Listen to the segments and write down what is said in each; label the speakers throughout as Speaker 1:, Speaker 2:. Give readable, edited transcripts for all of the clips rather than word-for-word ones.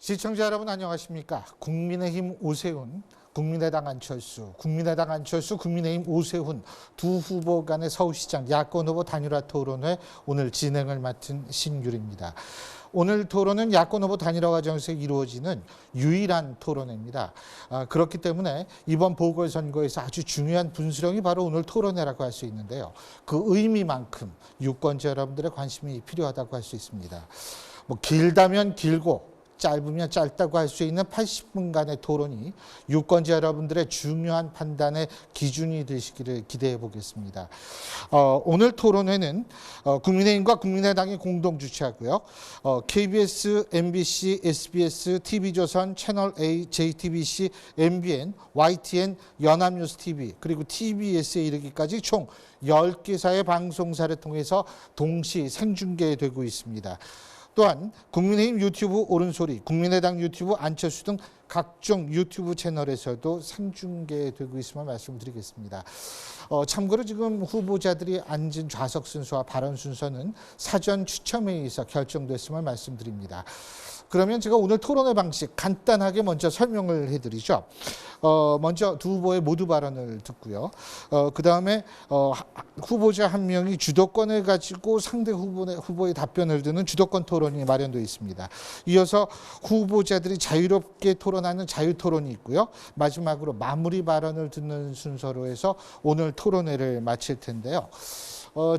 Speaker 1: 시청자 여러분 안녕하십니까? 국민의힘 오세훈, 국민의당 안철수, 국민의힘 오세훈 두 후보 간의 서울시장 야권 후보 단일화 토론회 오늘 진행을 맡은 신유리입니다. 오늘 토론은 야권 후보 단일화 과정에서 이루어지는 유일한 토론회입니다. 그렇기 때문에 이번 보궐선거에서 아주 중요한 분수령이 바로 오늘 토론회라고 할 수 있는데요. 그 의미만큼 유권자 여러분들의 관심이 필요하다고 할 수 있습니다. 길다면 길고 짧으면 짧다고 할 수 있는 80분간의 토론이 유권자 여러분들의 중요한 판단의 기준이 되시기를 기대해 보겠습니다. 오늘 토론회는 국민의힘과 국민의당이 공동 주최하고요. KBS, MBC, SBS, TV조선, 채널A, JTBC, MBN, YTN, 연합뉴스TV 그리고 TBS에 이르기까지 총 10개사의 방송사를 통해서 동시 생중계되고 있습니다. 또한 국민의힘 유튜브 옳은소리, 국민의당 유튜브 안철수 등 각종 유튜브 채널에서도 생중계되고 있음을 말씀드리겠습니다. 참고로 지금 후보자들이 앉은 좌석 순서와 발언 순서는 사전 추첨회의에서 결정됐음을 말씀드립니다. 그러면 제가 오늘 토론회 방식 간단하게 먼저 설명을 해드리죠. 먼저 두 후보의 모두 발언을 듣고요. 그 다음에 후보자 한 명이 주도권을 가지고 상대 후보의 답변을 듣는 주도권 토론이 마련되어 있습니다. 이어서 후보자들이 자유롭게 토론하는 자유토론이 있고요. 마지막으로 마무리 발언을 듣는 순서로 해서 오늘 토론회를 마칠 텐데요.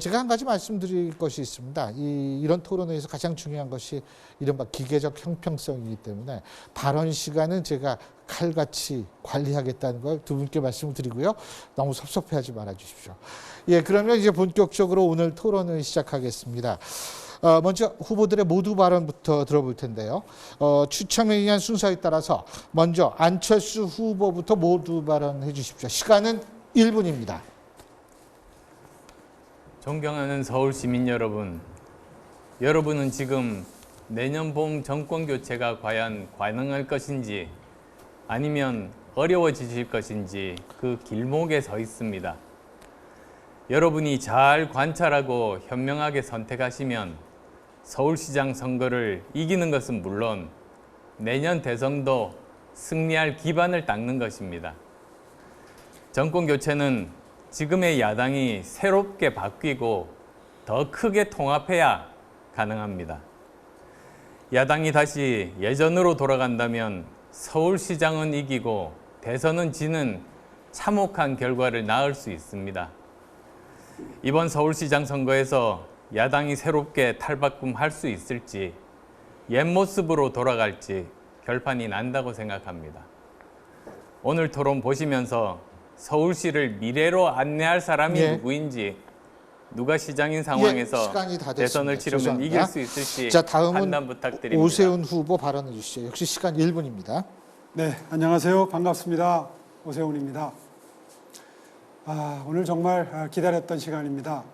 Speaker 1: 제가 한 가지 말씀드릴 것이 있습니다. 이런 토론회에서 가장 중요한 것이 이른바 기계적 형평성이기 때문에 발언 시간은 제가 칼같이 관리하겠다는 걸 두 분께 말씀을 드리고요. 너무 섭섭해하지 말아 주십시오. 예, 그러면 이제 본격적으로 오늘 토론을 시작하겠습니다. 먼저 후보들의 모두 발언부터 들어볼 텐데요. 추첨에 의한 순서에 따라서 먼저 안철수 후보부터 모두 발언해 주십시오. 시간은 1분입니다.
Speaker 2: 존경하는 서울 시민 여러분, 여러분은 지금 내년 봄 정권 교체가 과연 가능할 것인지 아니면 어려워지실 것인지 그 길목에 서 있습니다. 여러분이 잘 관찰하고 현명하게 선택하시면 서울시장 선거를 이기는 것은 물론 내년 대선도 승리할 기반을 닦는 것입니다. 정권 교체는 지금의 야당이 새롭게 바뀌고 더 크게 통합해야 가능합니다. 야당이 다시 예전으로 돌아간다면 서울시장은 이기고 대선은 지는 참혹한 결과를 낳을 수 있습니다. 이번 서울시장 선거에서 야당이 새롭게 탈바꿈할 수 있을지 옛 모습으로 돌아갈지 결판이 난다고 생각합니다. 오늘 토론 보시면서 서울시를 미래로 안내할 사람이 누구인지, 누가 시장인 상황에서 대선을 치르면
Speaker 1: 죄송합니다.
Speaker 2: 이길 수 있을지
Speaker 1: 자, 다음은
Speaker 2: 판단 부탁드립니다.
Speaker 1: 오세훈 후보 발언해 주시죠. 역시 시간 1분입니다.
Speaker 3: 네, 안녕하세요. 반갑습니다. 오세훈입니다. 오늘 정말 기다렸던 시간입니다.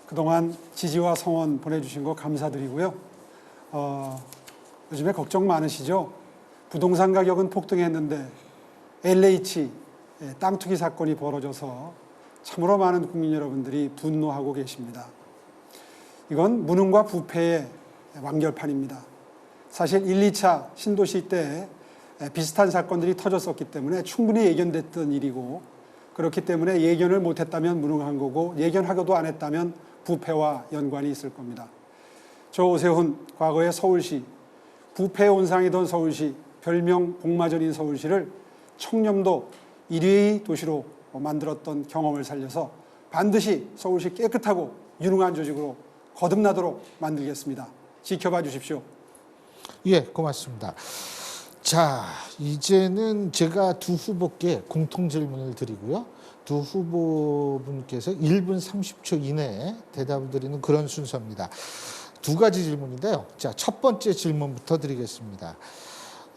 Speaker 3: 그동안 지지와 성원 보내주신 거 감사드리고요. 요즘에 걱정 많으시죠? 부동산 가격은 폭등했는데 LH 땅 투기 사건이 벌어져서 참으로 많은 국민 여러분들이 분노하고 계십니다. 이건 무능과 부패의 완결판입니다. 사실 1, 2차 신도시 때 비슷한 사건들이 터졌었기 때문에 충분히 예견됐던 일이고, 그렇기 때문에 예견을 못했다면 무능한 거고 예견하고도 안 했다면 부패와 연관이 있을 겁니다. 저 오세훈, 과거의 서울시, 부패의 온상이던 서울시, 별명 복마전인 서울시를 청렴도 1위의 도시로 만들었던 경험을 살려서 반드시 서울시 깨끗하고 유능한 조직으로 거듭나도록 만들겠습니다. 지켜봐 주십시오.
Speaker 1: 예, 고맙습니다. 자, 이제는 제가 두 후보께 공통 질문을 드리고요. 두 후보분께서 1분 30초 이내에 대답을 드리는 그런 순서입니다. 두 가지 질문인데요. 자, 첫 번째 질문부터 드리겠습니다.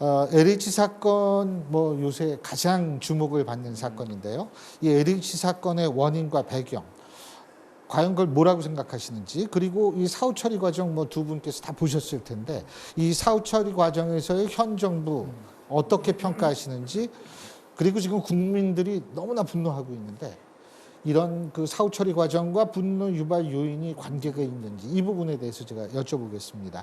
Speaker 1: LH 사건 요새 가장 주목을 받는 사건인데요. 이 LH 사건의 원인과 배경, 과연 그걸 뭐라고 생각하시는지, 그리고 이 사후 처리 과정 두 분께서 다 보셨을 텐데 이 사후 처리 과정에서의 현 정부 어떻게 평가하시는지, 그리고 지금 국민들이 너무나 분노하고 있는데 이런 그 사후 처리 과정과 분노 유발 요인이 관계가 있는지 이 부분에 대해서 제가 여쭤보겠습니다.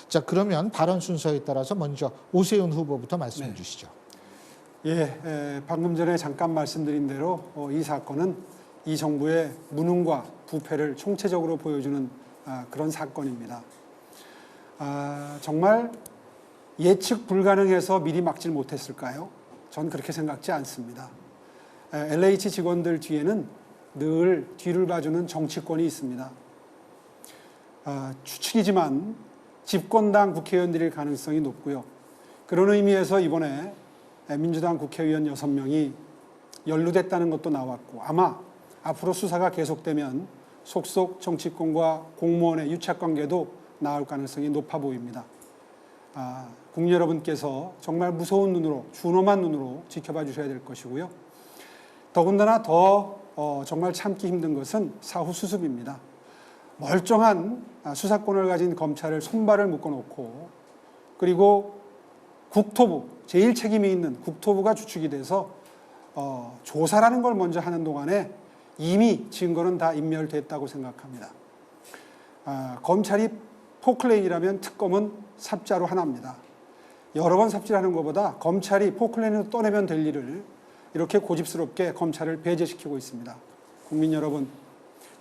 Speaker 1: 자, 그러면 발언 순서에 따라서 먼저 오세훈 후보부터 말씀해 주시죠.
Speaker 3: 예, 방금 전에 잠깐 말씀드린 대로 이 사건은 이 정부의 무능과 부패를 총체적으로 보여주는 그런 사건입니다. 정말 예측 불가능해서 미리 막질 못했을까요? 전 그렇게 생각지 않습니다. LH 직원들 뒤에는 늘 뒤를 봐주는 정치권이 있습니다. 추측이지만 집권당 국회의원들일 가능성이 높고요. 그런 의미에서 이번에 민주당 국회의원 6명이 연루됐다는 것도 나왔고 아마 앞으로 수사가 계속되면 속속 정치권과 공무원의 유착관계도 나올 가능성이 높아 보입니다. 국민 여러분께서 정말 무서운 눈으로, 준엄한 눈으로 지켜봐 주셔야 될 것이고요. 더군다나 더 정말 참기 힘든 것은 사후 수습입니다. 멀쩡한 수사권을 가진 검찰을 손발을 묶어놓고 그리고 국토부, 제일 책임이 있는 국토부가 주축이 돼서 조사라는 걸 먼저 하는 동안에 이미 증거는 다 인멸됐다고 생각합니다. 검찰이 포클레인이라면 특검은 삽자루 하나입니다. 여러 번 삽질하는 것보다 검찰이 포클레인으로 떠내면 될 일을 이렇게 고집스럽게 검찰을 배제시키고 있습니다. 국민 여러분,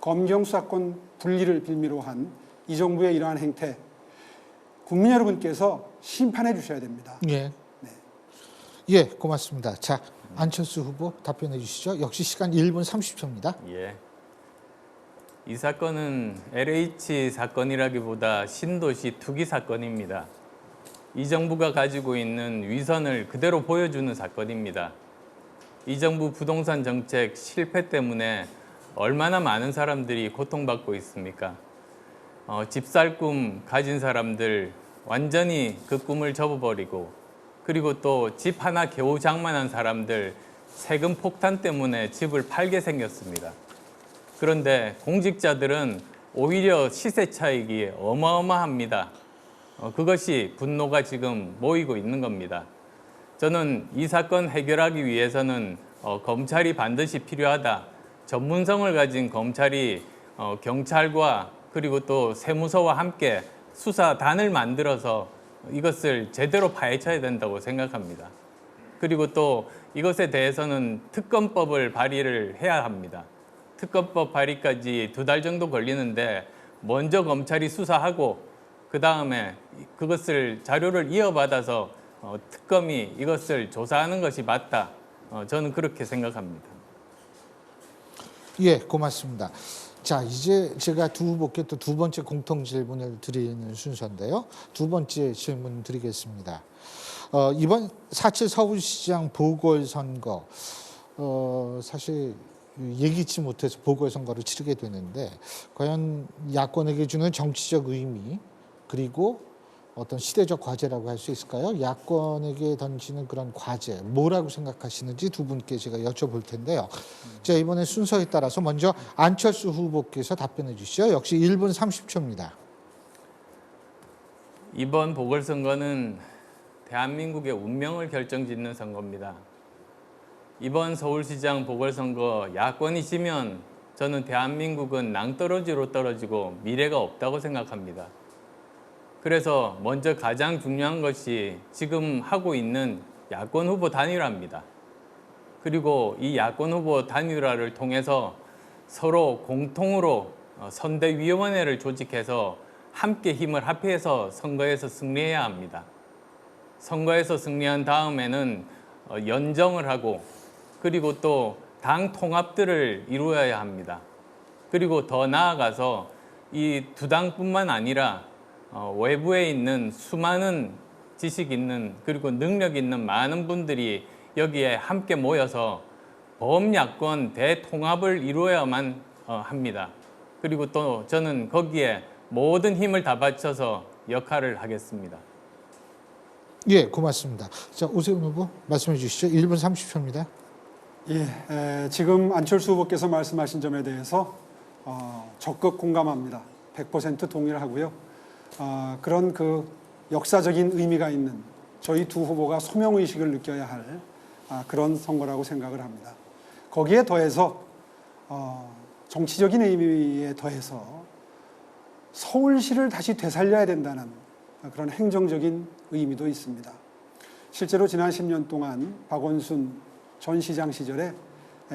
Speaker 3: 검경 수사권 분리를 빌미로 한 이 정부의 이러한 행태, 국민 여러분께서 심판해 주셔야 됩니다.
Speaker 1: 예.
Speaker 3: 네.
Speaker 1: 예, 고맙습니다. 자, 안철수 후보 답변해 주시죠. 역시 시간 1분 30초입니다.
Speaker 2: 예. 이 사건은 LH 사건이라기보다 신도시 투기 사건입니다. 이 정부가 가지고 있는 위선을 그대로 보여주는 사건입니다. 이 정부 부동산 정책 실패 때문에 얼마나 많은 사람들이 고통받고 있습니까? 집 살 꿈 가진 사람들 완전히 그 꿈을 접어버리고 그리고 또 집 하나 겨우 장만한 사람들 세금 폭탄 때문에 집을 팔게 생겼습니다. 그런데 공직자들은 오히려 시세 차익이 어마어마합니다. 그것이 분노가 지금 모이고 있는 겁니다. 저는 이 사건 해결하기 위해서는 검찰이 반드시 필요하다. 전문성을 가진 검찰이 경찰과 그리고 또 세무서와 함께 수사단을 만들어서 이것을 제대로 파헤쳐야 된다고 생각합니다. 그리고 또 이것에 대해서는 특검법을 발의를 해야 합니다. 특검법 발의까지 2달 정도 걸리는데 먼저 검찰이 수사하고 그 다음에 그것을 자료를 이어받아서 특검이 이것을 조사하는 것이 맞다. 저는 그렇게 생각합니다.
Speaker 1: 예, 고맙습니다. 자, 이제 제가 두 후보께 또 두 번째 공통 질문을 드리는 순서인데요. 두 번째 질문 드리겠습니다. 이번 4.7 서울시장 보궐선거, 사실 예기치 못해서 보궐선거를 치르게 되는데 과연 야권에게 주는 정치적 의미 그리고 어떤 시대적 과제라고 할 수 있을까요? 야권에게 던지는 그런 과제, 뭐라고 생각하시는지 두 분께 제가 여쭤볼 텐데요. 자, 이번에 순서에 따라서 먼저 안철수 후보께서 답변해 주시죠. 역시 1분 30초입니다.
Speaker 2: 이번 보궐선거는 대한민국의 운명을 결정짓는 선거입니다. 이번 서울시장 보궐선거 야권이 지면 저는 대한민국은 낭떠러지로 떨어지고 미래가 없다고 생각합니다. 그래서 먼저 가장 중요한 것이 지금 하고 있는 야권 후보 단일화입니다. 그리고 이 야권 후보 단일화를 통해서 서로 공통으로 선대위원회를 조직해서 함께 힘을 합해서 선거에서 승리해야 합니다. 선거에서 승리한 다음에는 연정을 하고 그리고 또 당 통합들을 이루어야 합니다. 그리고 더 나아가서 이 두 당뿐만 아니라 외부에 있는 수많은 지식 있는 그리고 능력 있는 많은 분들이 여기에 함께 모여서 범야권 대통합을 이루어야만 합니다. 그리고 또 저는 거기에 모든 힘을 다 바쳐서 역할을 하겠습니다.
Speaker 1: 예, 고맙습니다. 자, 오세훈 후보 말씀해 주시죠. 1분 30초입니다.
Speaker 3: 예, 지금 안철수 후보께서 말씀하신 점에 대해서 적극 공감합니다. 100% 동의를 하고요. 그런 그 역사적인 의미가 있는 저희 두 후보가 소명의식을 느껴야 할 그런 선거라고 생각을 합니다. 거기에 더해서 정치적인 의미에 더해서 서울시를 다시 되살려야 된다는 그런 행정적인 의미도 있습니다. 실제로 지난 10년 동안 박원순 전 시장 시절에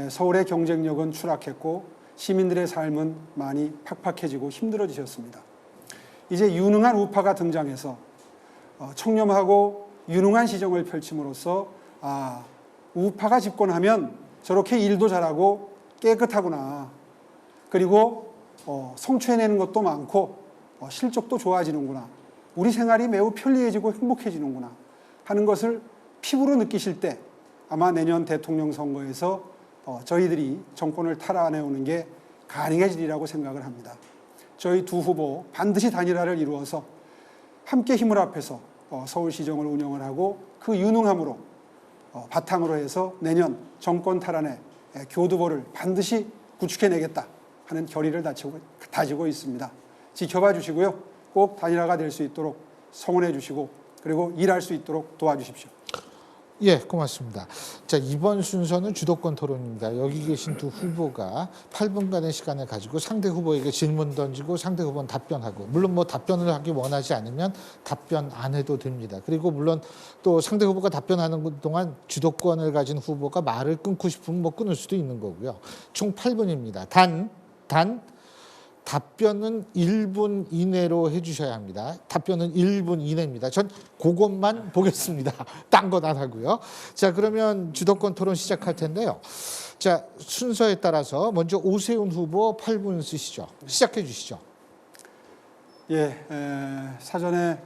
Speaker 3: 서울의 경쟁력은 추락했고 시민들의 삶은 많이 팍팍해지고 힘들어지셨습니다. 이제 유능한 우파가 등장해서 청렴하고 유능한 시정을 펼침으로써 우파가 집권하면 저렇게 일도 잘하고 깨끗하구나. 그리고 성취해내는 것도 많고 실적도 좋아지는구나. 우리 생활이 매우 편리해지고 행복해지는구나 하는 것을 피부로 느끼실 때 아마 내년 대통령 선거에서 저희들이 정권을 탈환해오는 게 가능해지리라고 생각을 합니다. 저희 두 후보 반드시 단일화를 이루어서 함께 힘을 합해서 서울시정을 운영을 하고 그 유능함으로 바탕으로 해서 내년 정권 탈환의 교두보를 반드시 구축해내겠다 하는 결의를 다지고 있습니다. 지켜봐 주시고요. 꼭 단일화가 될 수 있도록 성원해 주시고 그리고 일할 수 있도록 도와주십시오.
Speaker 1: 예, 고맙습니다. 자, 이번 순서는 주도권 토론입니다. 여기 계신 두 후보가 8분간의 시간을 가지고 상대 후보에게 질문 던지고 상대 후보는 답변하고, 물론 뭐 답변을 하기 원하지 않으면 답변 안 해도 됩니다. 그리고 물론 또 상대 후보가 답변하는 동안 주도권을 가진 후보가 말을 끊고 싶으면 뭐 끊을 수도 있는 거고요. 총 8분입니다. 단 답변은 1분 이내로 해주셔야 합니다. 답변은 1분 이내입니다. 전 그것만 보겠습니다. 딴 건 안 하고요. 자, 그러면 주도권 토론 시작할 텐데요. 자, 순서에 따라서 먼저 오세훈 후보 8분 쓰시죠. 시작해 주시죠.
Speaker 3: 예, 사전에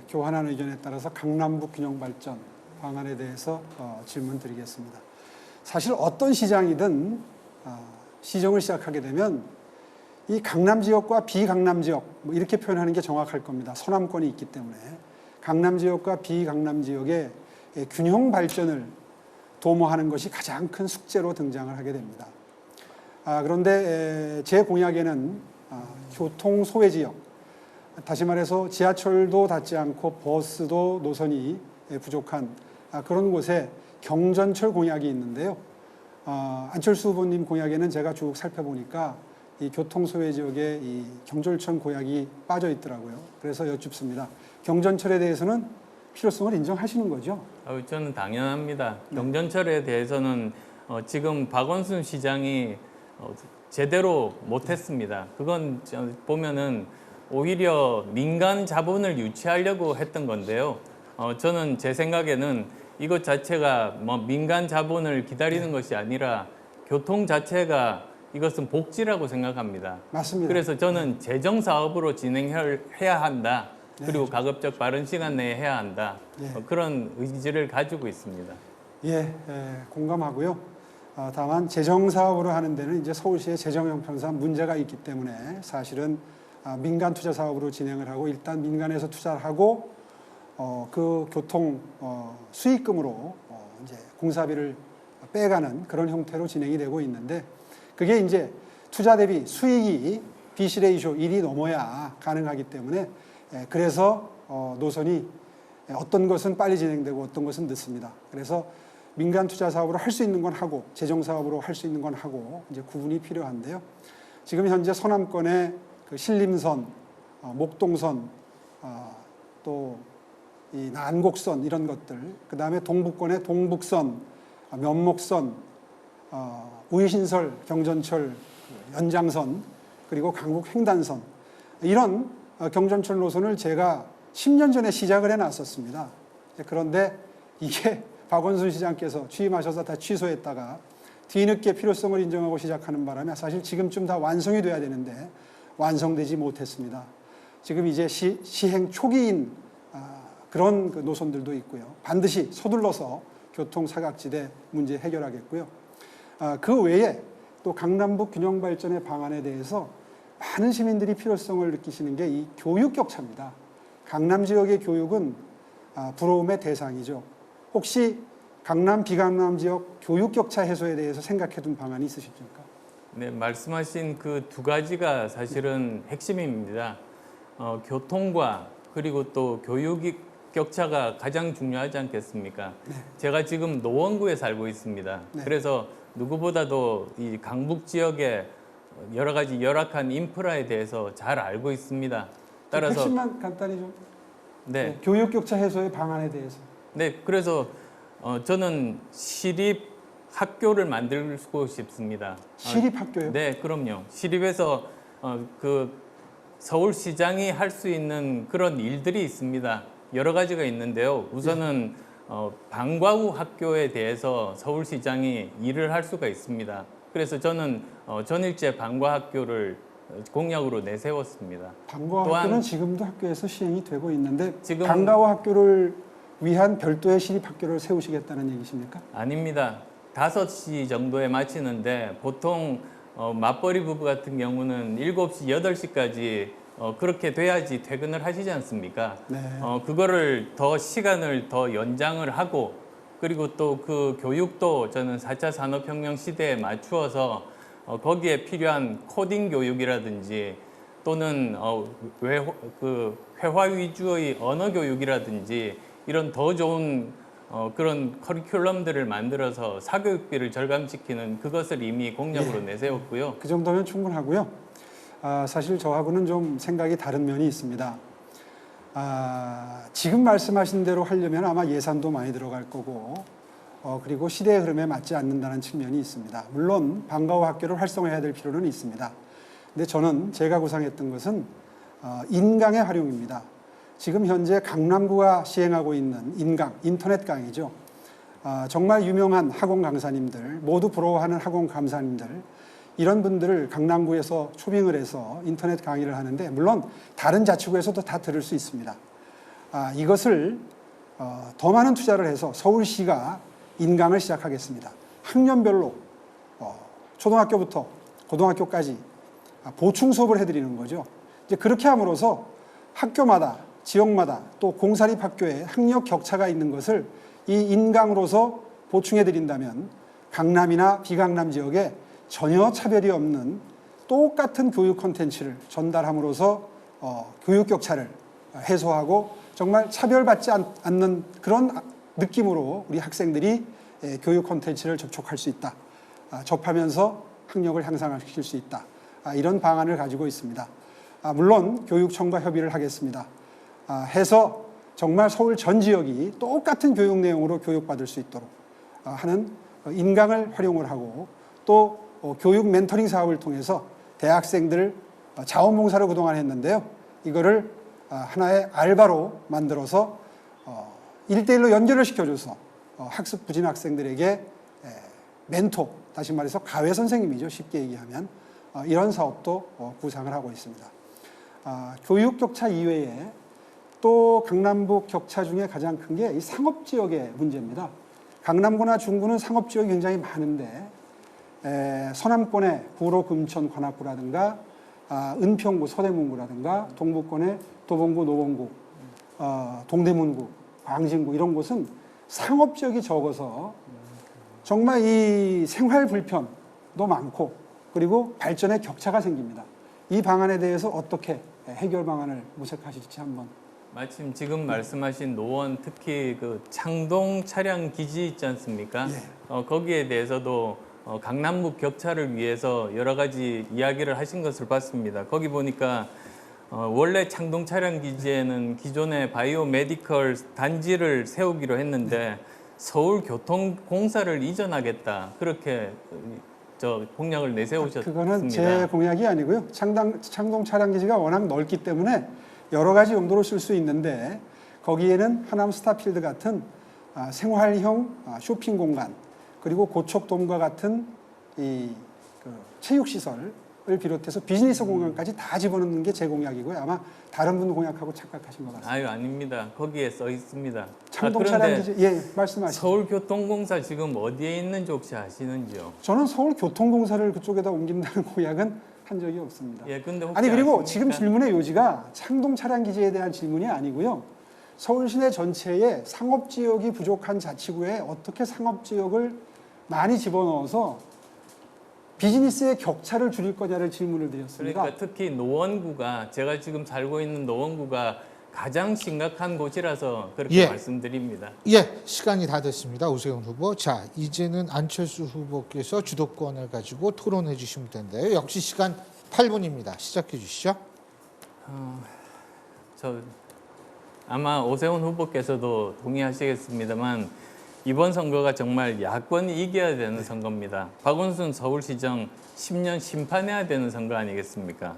Speaker 3: 교환한 의견에 따라서 강남북 균형 발전 방안에 대해서 질문 드리겠습니다. 사실 어떤 시장이든 시정을 시작하게 되면 이 강남 지역과 비강남 지역 뭐 이렇게 표현하는 게 정확할 겁니다. 서남권이 있기 때문에 강남 지역과 비강남 지역의 균형 발전을 도모하는 것이 가장 큰 숙제로 등장을 하게 됩니다. 그런데 제 공약에는 교통 소외 지역, 다시 말해서 지하철도 닿지 않고 버스도 노선이 부족한 그런 곳에 경전철 공약이 있는데요. 안철수 후보님 공약에는 제가 쭉 살펴보니까 이 교통소외 지역에 이 경전철 공약이 빠져 있더라고요. 그래서 여쭙습니다. 경전철에 대해서는 필요성을 인정하시는 거죠?
Speaker 2: 저는 당연합니다. 경전철에 대해서는 지금 박원순 시장이 제대로 못했습니다. 그건 보면은 오히려 민간 자본을 유치하려고 했던 건데요. 저는 제 생각에는 이것 자체가 뭐 민간 자본을 기다리는 것이 아니라 교통 자체가 이것은 복지라고 생각합니다.
Speaker 3: 맞습니다.
Speaker 2: 그래서 저는 재정 사업으로 진행해야 한다. 그리고 가급적 빠른 시간 내에 해야 한다. 그런 의지를 가지고 있습니다.
Speaker 3: 예, 공감하고요. 다만 재정 사업으로 하는 데는 이제 서울시의 재정 형편상 문제가 있기 때문에 사실은 민간 투자 사업으로 진행을 하고 일단 민간에서 투자를 하고 그 교통 수익금으로 이제 공사비를 빼가는 그런 형태로 진행이 되고 있는데 그게 이제 투자 대비 수익이 BC 레이쇼 1이 넘어야 가능하기 때문에 그래서 노선이 어떤 것은 빨리 진행되고 어떤 것은 늦습니다. 그래서 민간 투자 사업으로 할 수 있는 건 하고 재정 사업으로 할 수 있는 건 하고 이제 구분이 필요한데요. 지금 현재 서남권의 그 신림선, 목동선, 또 이 난곡선 이런 것들, 그 다음에 동북권의 동북선, 면목선, 우이신설 경전철 연장선, 그리고 강북 횡단선 이런 경전철 노선을 제가 10년 전에 시작을 해놨었습니다. 그런데 이게 박원순 시장께서 취임하셔서 다 취소했다가 뒤늦게 필요성을 인정하고 시작하는 바람에 사실 지금쯤 다 완성이 돼야 되는데 완성되지 못했습니다. 지금 이제 시행 초기인 그런 그 노선들도 있고요. 반드시 서둘러서 교통 사각지대 문제 해결하겠고요. 그 외에 또 강남북 균형 발전의 방안에 대해서 많은 시민들이 필요성을 느끼시는 게 이 교육 격차입니다. 강남 지역의 교육은 부러움의 대상이죠. 혹시 강남, 비강남 지역 교육 격차 해소에 대해서 생각해둔 방안이 있으십니까?
Speaker 2: 네, 말씀하신 그 두 가지가 사실은 핵심입니다. 교통과 그리고 또 격차가 가장 중요하지 않겠습니까? 제가 지금 노원구에 살고 있습니다.
Speaker 3: 네.
Speaker 2: 그래서 누구보다도 이 강북 지역의 여러 가지 열악한 인프라에 대해서 잘 알고 있습니다. 따라서
Speaker 3: 핵심만 간단히 좀
Speaker 2: 네,
Speaker 3: 교육 격차 해소의 방안에 대해서.
Speaker 2: 네, 그래서 저는 시립 학교를 만들고 싶습니다.
Speaker 3: 시립 학교요?
Speaker 2: 네, 그럼요. 시립에서 그 서울시장이 할 수 있는 그런 일들이 있습니다. 여러 가지가 있는데요. 우선은 방과후 학교에 대해서 서울시장이 일을 할 수가 있습니다. 그래서 저는 전일제 방과 학교를 공약으로 내세웠습니다.
Speaker 3: 방과후
Speaker 2: 또한
Speaker 3: 학교는 지금도 학교에서 시행이 되고 있는데
Speaker 2: 지금-
Speaker 3: 방과후 학교를 위한 별도의 시립 학교를 세우시겠다는 얘기십니까?
Speaker 2: 아닙니다. 5시 정도에 마치는데 보통 맞벌이 부부 같은 경우는 7시, 8시까지 그렇게 돼야지 퇴근을 하시지 않습니까?
Speaker 3: 네.
Speaker 2: 그거를 더 시간을 더 연장을 하고 그리고 또 그 교육도 저는 4차 산업혁명 시대에 맞추어서 거기에 필요한 코딩 교육이라든지 또는 회화 위주의 언어 교육이라든지 이런 더 좋은 그런 커리큘럼들을 만들어서 사교육비를 절감시키는 그것을 이미 공약으로 내세웠고요.
Speaker 3: 그 정도면 충분하고요. 사실 저하고는 좀 생각이 다른 면이 있습니다. 지금 말씀하신 대로 하려면 아마 예산도 많이 들어갈 거고 그리고 시대의 흐름에 맞지 않는다는 측면이 있습니다. 물론 방과후 학교를 활성화해야 될 필요는 있습니다. 근데 저는 제가 구상했던 것은 인강의 활용입니다. 지금 현재 강남구가 시행하고 있는 인강, 인터넷 강의죠. 정말 유명한 학원 강사님들, 모두 부러워하는 학원 강사님들, 이런 분들을 강남구에서 초빙을 해서 인터넷 강의를 하는데 물론 다른 자치구에서도 다 들을 수 있습니다. 이것을 더 많은 투자를 해서 서울시가 인강을 시작하겠습니다. 학년별로 초등학교부터 고등학교까지 보충 수업을 해드리는 거죠. 이제 그렇게 함으로써 학교마다 지역마다 또 공사립 학교에 학력 격차가 있는 것을 이 인강으로서 보충해 드린다면 강남이나 비강남 지역에 전혀 차별이 없는 똑같은 교육 콘텐츠를 전달함으로써 교육 격차를 해소하고 정말 차별받지 않는 그런 느낌으로 우리 학생들이 교육 콘텐츠를 접촉할 수 있다. 접하면서 학력을 향상시킬 수 있다. 이런 방안을 가지고 있습니다. 물론 교육청과 협의를 하겠습니다. 해서 정말 서울 전 지역이 똑같은 교육 내용으로 교육받을 수 있도록 하는 인강을 활용을 하고 또 교육 멘토링 사업을 통해서 대학생들 자원봉사를 그동안 했는데요. 이거를 하나의 알바로 만들어서 1대1로 연결을 시켜줘서 학습 부진 학생들에게 멘토, 다시 말해서 가외 선생님이죠. 쉽게 얘기하면 이런 사업도 구상을 하고 있습니다. 교육 격차 이외에 또 강남북 격차 중에 가장 큰 게 이 상업지역의 문제입니다. 강남구나 중구는 상업지역이 굉장히 많은데 서남권의 구로, 금천, 관악구라든가 은평구, 서대문구라든가 동북권의 도봉구, 노원구, 동대문구, 광진구 이런 곳은 상업지역이 적어서 정말 이 생활 불편도 많고 그리고 발전의 격차가 생깁니다. 이 방안에 대해서 어떻게 해결 방안을 모색하실지 한번.
Speaker 2: 마침 지금 말씀하신 노원 특히 그 창동 차량 기지 있지 않습니까? 거기에 대해서도 강남북 격차를 위해서 여러 가지 이야기를 하신 것을 봤습니다. 거기 보니까 원래 창동 차량 기지에는 기존의 바이오 메디컬 단지를 세우기로 했는데 서울교통공사를 이전하겠다 그렇게 공약을 내세우셨습니다.
Speaker 3: 그거는 제 공약이 아니고요. 창동 차량 기지가 워낙 넓기 때문에 여러 가지 용도로 쓸 수 있는데 거기에는 하남 스타필드 같은 생활형 쇼핑 공간 그리고 고척돔과 같은 이 체육시설을 비롯해서 비즈니스 공간까지 다 집어넣는 게 제 공약이고요. 아마 다른 분 공약하고 착각하신 것 같습니다.
Speaker 2: 아유 아닙니다. 거기에 써 있습니다.
Speaker 3: 창동 차량 기지 말씀하시죠.
Speaker 2: 서울교통공사 지금 어디에 있는지 혹시 아시는지요?
Speaker 3: 저는 서울교통공사를 그쪽에다 옮긴다는 공약은 한 적이 없습니다.
Speaker 2: 예, 근데 혹시
Speaker 3: 아니 그리고
Speaker 2: 아십니까?
Speaker 3: 지금 질문의 요지가 창동 차량 기지에 대한 질문이 아니고요. 서울 시내 전체에 상업 지역이 부족한 자치구에 어떻게 상업 지역을 많이 집어넣어서 비즈니스의 격차를 줄일 거냐를 질문을 드렸습니다.
Speaker 2: 그러니까 특히 노원구가 제가 지금 살고 있는 노원구가 가장 심각한 곳이라서 그렇게
Speaker 1: 예.
Speaker 2: 말씀드립니다.
Speaker 1: 예, 시간이 다 됐습니다. 오세훈 후보. 자, 이제는 안철수 후보께서 주도권을 가지고 토론해 주시면 되는데요. 역시 시간 8분입니다. 시작해 주시죠.
Speaker 2: 저 아마 오세훈 후보께서도 동의하시겠습니다만 이번 선거가 정말 야권이 이겨야 되는 선거입니다. 박원순 서울시장 10년 심판해야 되는 선거 아니겠습니까?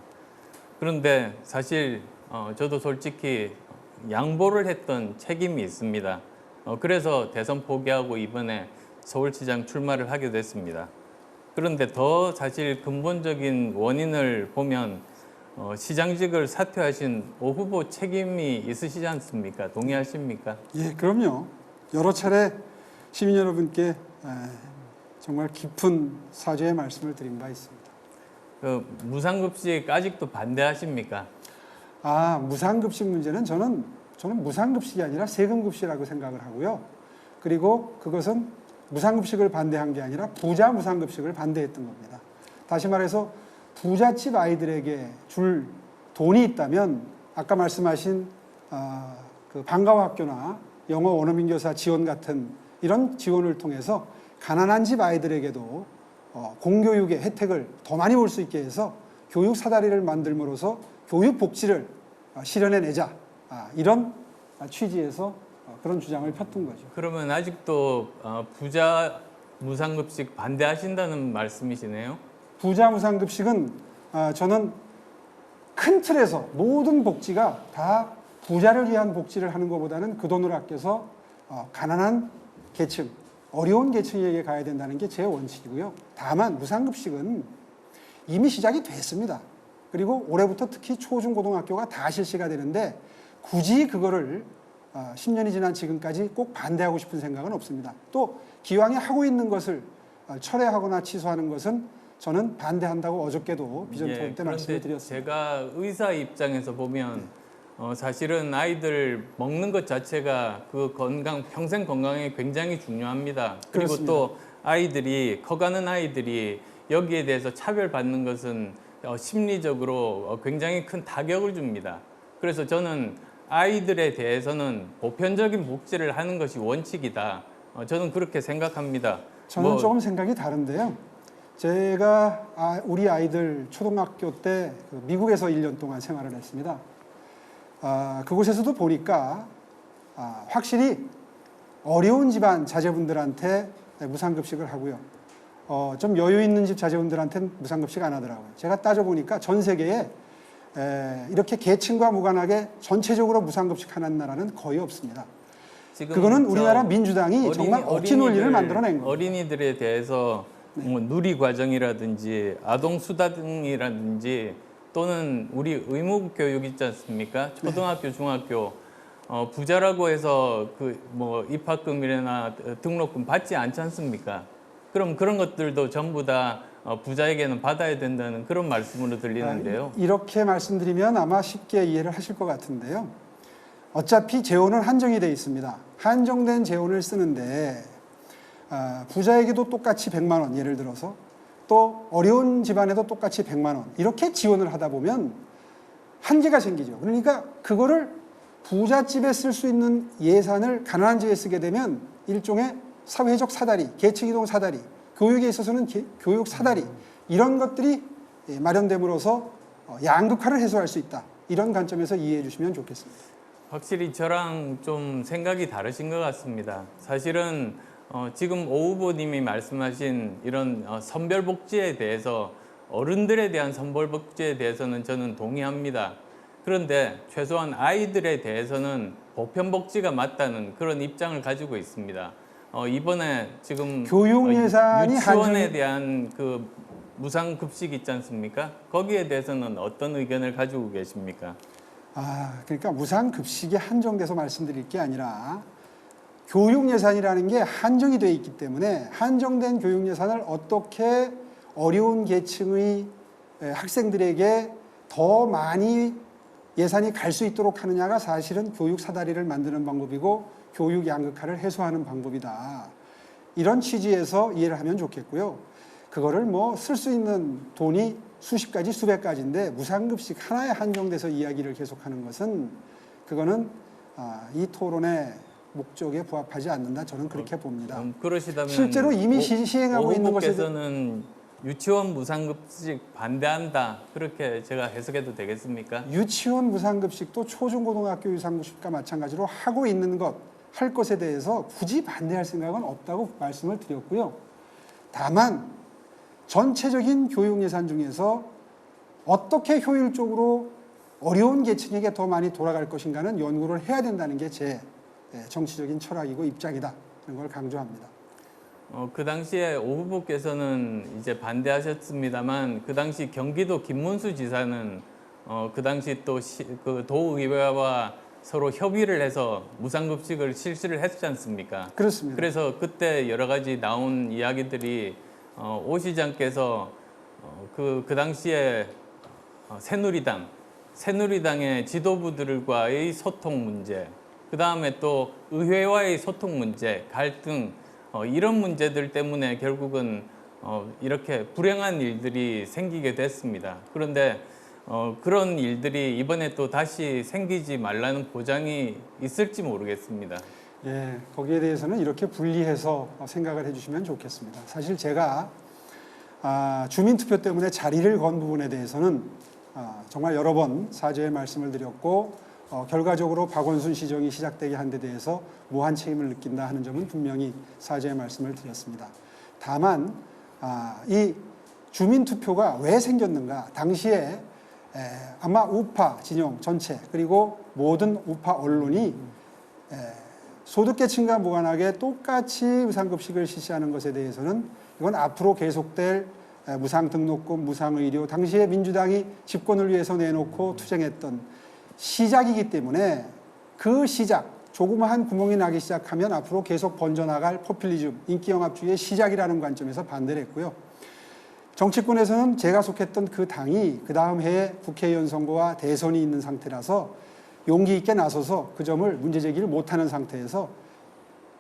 Speaker 2: 그런데 사실 저도 솔직히 양보를 했던 책임이 있습니다. 그래서 대선 포기하고 이번에 서울시장 출마를 하게 됐습니다. 그런데 더 사실 근본적인 원인을 보면 시장직을 사퇴하신 오 후보 책임이 있으시지 않습니까? 동의하십니까?
Speaker 3: 예, 그럼요. 여러 차례 시민 여러분께 정말 깊은 사죄의 말씀을 드린 바 있습니다.
Speaker 2: 그 무상급식 아직도 반대하십니까?
Speaker 3: 무상급식 문제는 저는 무상급식이 아니라 세금급식이라고 생각을 하고요. 그리고 그것은 무상급식을 반대한 게 아니라 부자 무상급식을 반대했던 겁니다. 다시 말해서 부잣집 아이들에게 줄 돈이 있다면 아까 말씀하신 그 방과후 학교나 영어 원어민교사 지원 같은 이런 지원을 통해서 가난한 집 아이들에게도 공교육의 혜택을 더 많이 볼 수 있게 해서 교육 사다리를 만들므로써 교육 복지를 실현해내자 이런 취지에서 그런 주장을 폈던 거죠.
Speaker 2: 그러면 아직도 부자 무상급식 반대하신다는 말씀이시네요?
Speaker 3: 부자 무상급식은 저는 큰 틀에서 모든 복지가 다 부자를 위한 복지를 하는 것보다는 그 돈을 아껴서 가난한 계층, 어려운 계층에게 가야 된다는 게 제 원칙이고요. 다만 무상급식은 이미 시작이 됐습니다. 그리고 올해부터 특히 초중고등학교가 다 실시가 되는데 굳이 그거를 10년이 지난 지금까지 꼭 반대하고 싶은 생각은 없습니다. 또 기왕에 하고 있는 것을 철회하거나 취소하는 것은 저는 반대한다고 어저께도 비전 토론 때 말씀을 드렸습니다.
Speaker 2: 제가 의사 입장에서 보면 사실은 아이들 먹는 것 자체가 그 평생 건강에 굉장히 중요합니다. 그리고
Speaker 3: 그렇습니다.
Speaker 2: 또 커가는 아이들이 여기에 대해서 차별받는 것은 심리적으로 굉장히 큰 타격을 줍니다. 그래서 저는 아이들에 대해서는 보편적인 복지를 하는 것이 원칙이다. 저는 그렇게 생각합니다.
Speaker 3: 저는 조금 생각이 다른데요. 제가 우리 아이들 초등학교 때 미국에서 1년 동안 생활을 했습니다. 그곳에서도 보니까 확실히 어려운 집안 자제분들한테 무상급식을 하고요. 좀 여유 있는 집 자제분들한테는 무상급식 안 하더라고요. 제가 따져보니까 전 세계에 이렇게 계층과 무관하게 전체적으로 무상급식 하는 나라는 거의 없습니다. 그거는 우리나라 민주당이 정말 억지 논리를 만들어낸 겁니다.
Speaker 2: 어린이들에 대해서 뭐 누리과정이라든지 아동수당이라든지 또는 우리 의무교육 있지 않습니까? 초등학교, 중학교 부자라고 해서 뭐 입학금이나 등록금 받지 않지 않습니까? 그럼 그런 것들도 전부 다 부자에게는 받아야 된다는 그런 말씀으로 들리는데요.
Speaker 3: 이렇게 말씀드리면 아마 쉽게 이해를 하실 것 같은데요. 어차피 재원은 한정이 되어 있습니다. 한정된 재원을 쓰는데 부자에게도 똑같이 100만 원 예를 들어서 또 어려운 집안에도 똑같이 100만 원 이렇게 지원을 하다 보면 한계가 생기죠. 그러니까 그거를 부잣집에 쓸 수 있는 예산을 가난한 집에 쓰게 되면 일종의 사회적 사다리, 계층이동 사다리, 교육에 있어서는 교육 사다리 이런 것들이 마련됨으로써 양극화를 해소할 수 있다. 이런 관점에서 이해해 주시면 좋겠습니다.
Speaker 2: 확실히 저랑 좀 생각이 다르신 것 같습니다. 사실은 지금 오 후보님이 말씀하신 이런 선별복지에 대해서 어른들에 대한 선별복지에 대해서는 저는 동의합니다. 그런데 최소한 아이들에 대해서는 보편복지가 맞다는 그런 입장을 가지고 있습니다. 이번에 지금
Speaker 3: 교육 예산이
Speaker 2: 유치원에 대한 그 무상급식 있지 않습니까? 거기에 대해서는 어떤 의견을 가지고 계십니까?
Speaker 3: 그러니까 무상급식이 한정돼서 말씀드릴 게 아니라 교육 예산이라는 게 한정이 되어 있기 때문에 한정된 교육 예산을 어떻게 어려운 계층의 학생들에게 더 많이 예산이 갈 수 있도록 하느냐가 사실은 교육 사다리를 만드는 방법이고 교육 양극화를 해소하는 방법이다. 이런 취지에서 이해를 하면 좋겠고요. 그거를 뭐 쓸 수 있는 돈이 수십 가지, 수백 가지인데 무상급식 하나에 한정돼서 이야기를 계속하는 것은 그거는 이 토론의 목적에 부합하지 않는다. 저는 그렇게 봅니다.
Speaker 2: 그러시다면
Speaker 3: 실제로 이미 시행하고 있는 것에
Speaker 2: 후보께서는 유치원 무상급식 반대한다. 그렇게 제가 해석해도 되겠습니까?
Speaker 3: 유치원 무상급식도 초중고등학교 유상급식과 마찬가지로 하고 있는 것, 할 것에 대해서 굳이 반대할 생각은 없다고 말씀을 드렸고요. 다만 전체적인 교육 예산 중에서 어떻게 효율적으로 어려운 계층에게 더 많이 돌아갈 것인가는 연구를 해야 된다는 게 제 정치적인 철학이고 입장이다. 그런 걸 강조합니다.
Speaker 2: 그 당시에 오 후보께서는 이제 반대하셨습니다만 그 당시 경기도 김문수 지사는 그 당시 또 그 도의회와 서로 협의를 해서 무상급식을 실시를 했지 않습니까?
Speaker 3: 그렇습니다.
Speaker 2: 그래서 그때 여러 가지 나온 이야기들이 오 시장께서 그 당시에 새누리당의 지도부들과의 소통 문제, 그 다음에 또 의회와의 소통 문제, 갈등 이런 문제들 때문에 결국은 이렇게 불행한 일들이 생기게 됐습니다. 그런데 그런 일들이 이번에 또 다시 생기지 말라는 보장이 있을지 모르겠습니다.
Speaker 3: 예, 거기에 대해서는 이렇게 분리해서 생각을 해주시면 좋겠습니다. 사실 제가 주민투표 때문에 자리를 건 부분에 대해서는 정말 여러 번 사죄의 말씀을 드렸고 결과적으로 박원순 시정이 시작되게 한 데 대해서 무한 책임을 느낀다 하는 점은 분명히 사죄의 말씀을 드렸습니다. 다만 이 주민투표가 왜 생겼는가, 당시에 아마 우파 진영 전체 그리고 모든 우파 언론이 소득계층과 무관하게 똑같이 무상급식을 실시하는 것에 대해서는 이건 앞으로 계속될 무상등록금, 무상의료, 당시에 민주당이 집권을 위해서 내놓고 투쟁했던 시작이기 때문에 그 시작, 조그마한 구멍이 나기 시작하면 앞으로 계속 번져나갈 포퓰리즘, 인기영합주의의 시작이라는 관점에서 반대를 했고요. 정치권에서는 제가 속했던 그 당이 그 다음 해에 국회의원 선거와 대선이 있는 상태라서 용기 있게 나서서 그 점을 문제 제기를 못하는 상태에서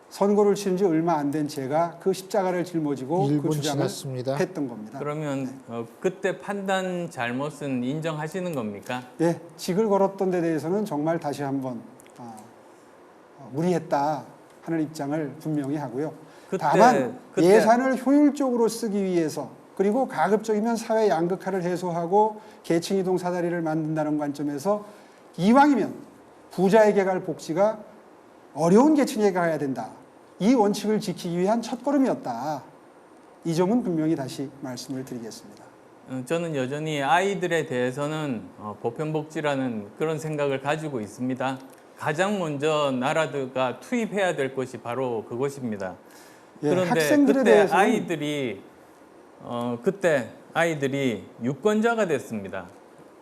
Speaker 3: 선거를 치른 지 얼마 안 된 제가 그 십자가를 짊어지고 그 주장을
Speaker 1: 지났습니다.
Speaker 3: 했던 겁니다.
Speaker 2: 그러면 그때 판단 잘못은 인정하시는 겁니까?
Speaker 3: 예, 직을 걸었던 데 대해서는 정말 다시 한번 무리했다 하는 입장을 분명히 하고요. 다만 예산을 효율적으로 쓰기 위해서 그리고 가급적이면 사회 양극화를 해소하고 계층 이동 사다리를 만든다는 관점에서 이왕이면 부자에게 갈 복지가 어려운 계층에게 가야 된다. 이 원칙을 지키기 위한 첫걸음이었다. 이 점은 분명히 다시 말씀을 드리겠습니다.
Speaker 2: 저는 여전히 아이들에 대해서는 보편복지라는 그런 생각을 가지고 있습니다. 가장 먼저 나라가 투입해야 될 것이 바로 그것입니다.
Speaker 3: 예,
Speaker 2: 그런데
Speaker 3: 학생들에
Speaker 2: 그때
Speaker 3: 대해서는
Speaker 2: 아이들이 유권자가 됐습니다.